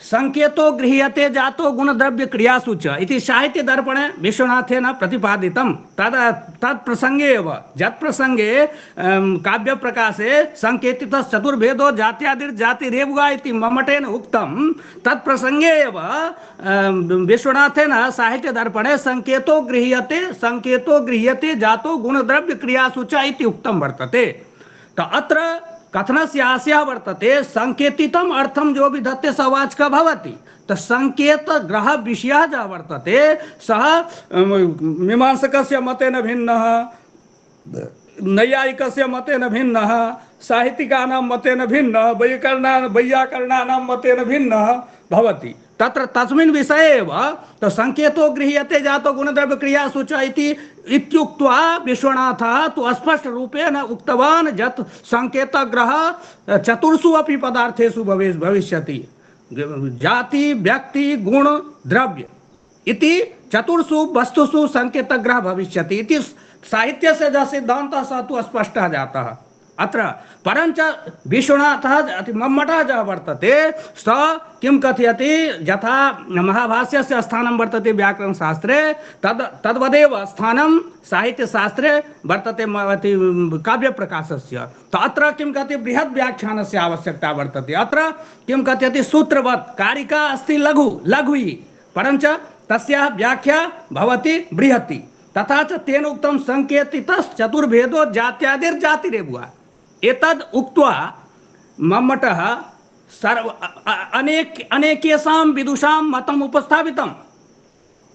संकेतो गृह्यते जातो गुणद्रव्य क्रियासु च इति साहित्य दर्पणे विश्वनाथेन प्रतिपादितं तत् प्रसंगे एव यत् प्रसंगे काव्य प्रकाशे संकेतितः चतुर्भेदो जात्यादिर्जातिरेव वा इति मम्मटेन उक्तं तत् प्रसंगे एव विश्वनाथेन साहित्य दर्पणे संकेतो गृह्यते जातो गुणद्रव्य क्रियासु च इति उक्तं वर्तते। तो अत्र कथनस्य आशयः वर्तते संकेतितम अर्थम जो विधत्ते स वाचकः भवति। तो संकेत ग्रह विषयः यः वर्तते सः मीमांसकस्य मतेन भिन्नः, नैयायिकस्य मतेन भिन्नः, साहित्यिकानां मतेन भिन्नः, वैयाकरणानां मतेन भिन्नः भवति। तत्र तस्मिन् विषये एव तो संकेतो गृह्यते जातो गुणद्रव्य क्रियासु च इत्युक्त्वा विश्वनाथः तु स्पष्ट रूपेण उक्तवान् यत् संकेतग्रह चतुर्षु अपि पदार्थेषु भविष्यति। जाति व्यक्ति गुण द्रव्य इति चतुर्षु वस्तुषु संकेतग्रह भविष्यति इति साहित्यस्य यः सिद्धान्तः सः तु स्पष्टः जातः। अत्र परञ्च विश्वनाथः अति मम्मटः यः वर्तते सः किं कथयति यथा महाभाष्यस्य स्थानं वर्तते व्याकरणशास्त्रे तद्वदेव स्थानं साहित्यशास्त्रे वर्तते काव्यप्रकाशस्य। तो अत्र किं कथयति बृहद् व्याख्यानस्य आवश्यकता वर्तते। अत्र किं कथयति सूत्रवत् कारिका अस्ति लघुः परञ्च तस्याः व्याख्या भवति बृहती। तथा च तेन उक्तं संकेतितः चतुर्भेदो जात्यादिर्जातिरेव वा। एतद् उक्त्वा मम्मटः अनेकेषां विदुषां मतम् उपस्थापितं।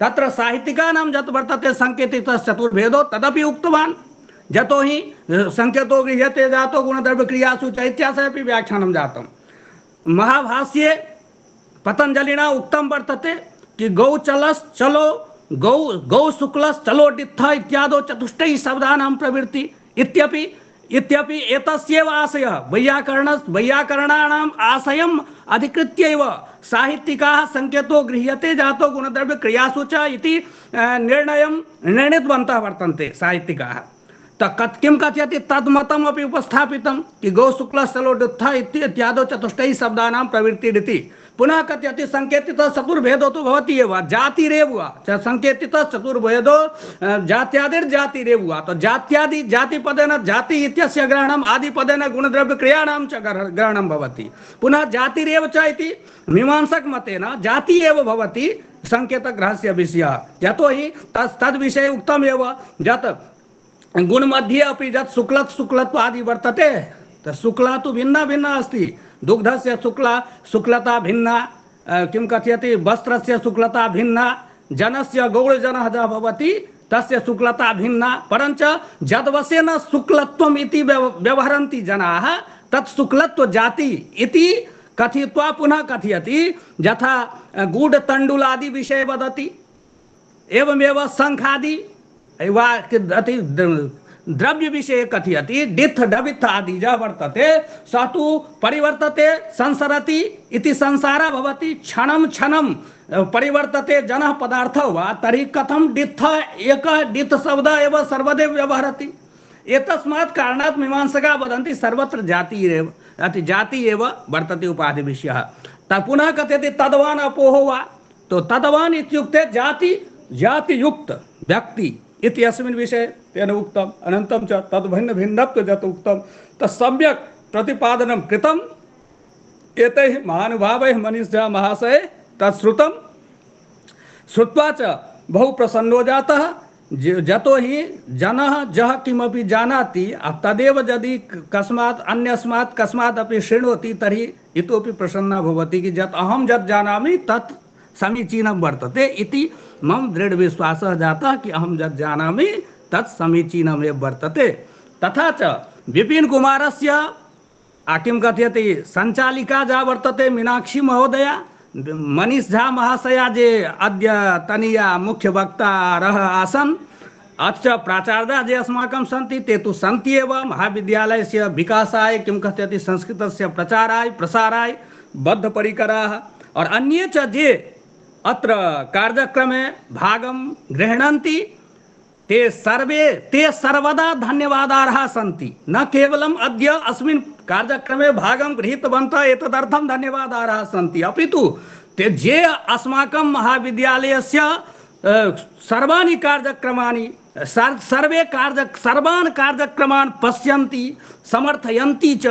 तत्र साहित्यिकानां यत् वर्तते संकेतितः चतुर्भेदो तदपि उक्तवान्। यतो हि संकेतो गृह्यते जातो गुणद्रव्य क्रियासु च इत्यादि व्याख्यानं जातं। महाभाष्ये पतञ्जलिना उक्तं वर्तते कि गौचलश्चलो गौ शुक्लश्चलो डित्थ इत्यादो चतुष्टय शब्दानां प्रवृत्ति इत्यपि एतस्यैव आशयः वैयाकरणानाम् आशयम् अधिकृत्यैव साहित्यिकाः संकेतो गृह्यते जातो गुणद्रव्य क्रियासु च इति निर्णीतवन्तः वर्तन्ते साहित्यिकाः। किं कथयति तद्मतम् अपि उपस्थापितं कि गौ शुक्लश्चलो डित्थ इत्यादो चतुष्टय शब्दानां प्रवृत्तिरिति। पुनः कथयति संकेतितः चतुर्भेदो तो भवति एव जातिरेव वा। संकेतितः चतुर्भेदो जात्यादिर्जातिरेव वा। तो जात्यादि जातिपदेन जाति इत्यस्य ग्रहणम् आदिपदेन गुणद्रव्य क्रियाणां च ग्रहणं भवति। पुनः जातिरेव च इति मीमांसक मतेन जाति एव भवति संकेतग्रहस्य विषयः। यतो हि तद्विषये उक्तमेव यत् गुणमध्ये अपि यत् शुक्लत्व आदि वर्तते तत् शुक्ला तु भिन्ना भिन्ना अस्ति। दुग्धस्य शुक्लता भिन्ना, किं कथयति वस्त्रस्य शुक्लता भिन्ना, जनस्य गौडजनः यः भवति तस्य शुक्लता भिन्ना। परञ्च यद्वशेन शुक्लत्वम् इति व्यवहरन्ति जनाः तत् शुक्लत्व जाति इति कथयित्वा पुनः कथयति यथा गूढतण्डुलादि विषये वदति एवमेव शङ्खादि वा द्रव्य विषये कथयति डित्थ डबित्थ आदि यः वर्तते सः तु परिवर्तते संसरति इति संसारः भवति। क्षणं क्षणं परिवर्तते जनः पदार्थः वा तर्हि कथं डित्थ एकः डित्थ शब्दः एव सर्वदैव व्यवहरति। एतस्मात् कारणात् मीमांसकाः वदन्ति सर्वत्र जाति एव वर्तते उपाधि विषयः। पुनः कथयति तद्वान् अपोहो वा। तो तद्वान् इत्युक्ते जातियुक्त व्यक्ति इति अस्मिन् विषये तेन उक्तम्। अनन्तरं च तद्भिन्न भिन्नत्व यत् उक्तं तत् सम्यक् प्रतिपादनं कृतम् एतैः महानुभावैः मनीषिणः महाशय तत् श्रुत्वा च बहु प्रसन्नो जातः। यतो हि जनः यः किमपि जानाति तदेव यदि अन्यस्मात् कस्मात् अपि शृणोति तर्हि इतोपि प्रसन्नः भवति कि यत् अहं यत् जानामि तत् समीचीनं वर्तते इति मम दृढ़ विश्वासः जातः कि अहं यत् जानामि तत् समीचीनमेव वर्तते। तथा च विपिन कुमारस्य किं कथयति सञ्चालिका या वर्तते मीनाक्षी महोदया मनीष झा महाशया जे अद्यतनीया मुख्य वक्तारः आसन् अथ प्राचार्याः जे अस्माकं सन्ति ते तु सन्ति एव महाविद्यालयस्य विकासाय किं कथयति संस्कृतस्य प्रचाराय प्रसाराय बद्धपरिकराः। और अन्ये च जे अत्र कार्यक्रमे भागं गृह्णन्ति ते सर्वदा धन्यवादार्हाः सन्ति। न केवलम् अद्य अस्मिन् कार्यक्रमे भागं गृहीतवन्तः एतदर्थं धन्यवादाः सन्ति। अपि तु ते जे अस्माकं महाविद्यालयस्य सर्वाणि कार्यक्रमाणि सर्वान् कार्यक्रमान् पश्यन्ति समर्थयन्ति च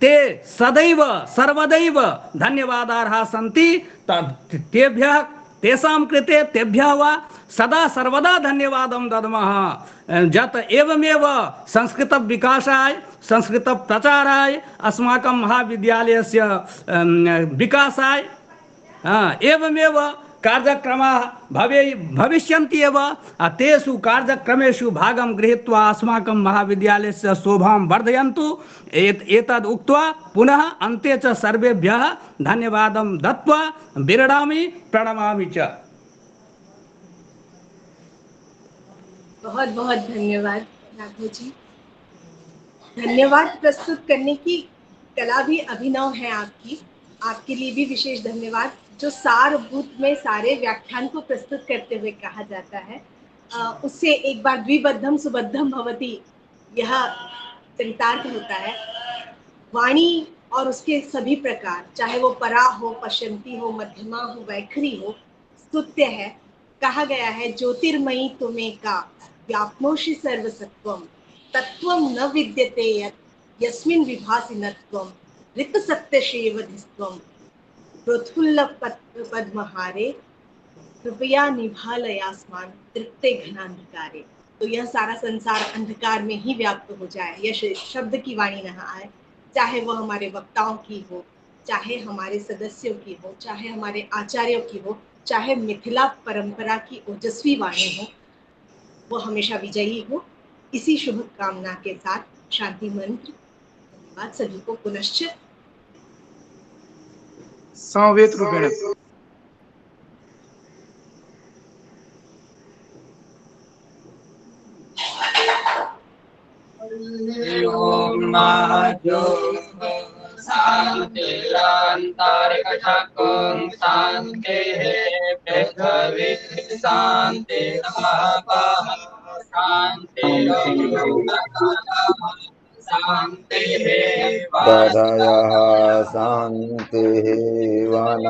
ते सदैव सर्वदैव धन्यवादार्हाः सन्ति। तेभ्यः तेषां कृते तेभ्यः वा सदा सर्वदा धन्यवादं दद्मः। यत् एवमेव संस्कृतविकासाय संस्कृतप्रचाराय अस्माकं महाविद्यालयस्य विकासाय एवमेव कार्यक्रमाः भविष्यन्ति एव। तेषु कार्यक्रमेषु भागं गृहीत्वा अस्माकं महाविद्यालयस्य शोभां वर्धयन्तु। एतद् उक्त्वा पुनः अन्ते च सर्वेभ्यः धन्यवादं दत्त्वा विरमामि, प्रणमामि च। बहुत बहुत धन्यवाद राघव जी। धन्यवाद प्रस्तुत करने की कला भी अभिनव है आपकी। आपके लिए भी विशेष धन्यवाद। जो सारभूत में सारे व्याख्यान को प्रस्तुत करते हुए कहा जाता है, उससे एक बार द्विबद्धम सुबद्धम भवति यह चरितार्थ होता है। वाणी और उसके सभी प्रकार, चाहे वो परा हो, पश्यंती हो, मध्यमा हो, वैखरी हो, स्तुत्य है। कहा गया है ज्योतिर्मयी त्वमेका व्याप्नोषि सर्वसत्वम तत्त्वं न विद्यते यस्मिन् विभासि न त्वं ऋतसत्यशेवधिस्त्वं प्रोत्फुल्ल पद्महारे कृपया निभालयास्मान् तृप्ते घनांधकारे। तो यह सारा संसार अंधकार में ही व्याप्त हो जाए, यह शब्द की वाणी न आए, चाहे वह हमारे वक्ताओं की हो, चाहे हमारे सदस्यों की हो, चाहे हमारे आचार्यों की हो, चाहे मिथिला परंपरा की ओजस्वी वाणी हो, वो हमेशा विजयी हो। इसी शुभ कामना के साथ शांति मंत्र। धन्यवाद सभी को पुनश्च समवेत रूपेण। ओम महाजो शांतिरांतरिकशकं शांतिः पृथ्वी शांतिरापः शांतिः ददयः शान्तिः वन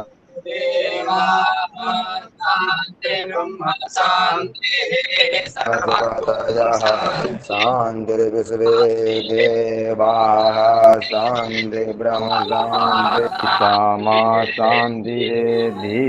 सर्वदयः शान्तिर्विश्वे देवाः शान्तिर्ब्रह्म शान्तिर्मा शान्तिरेधि।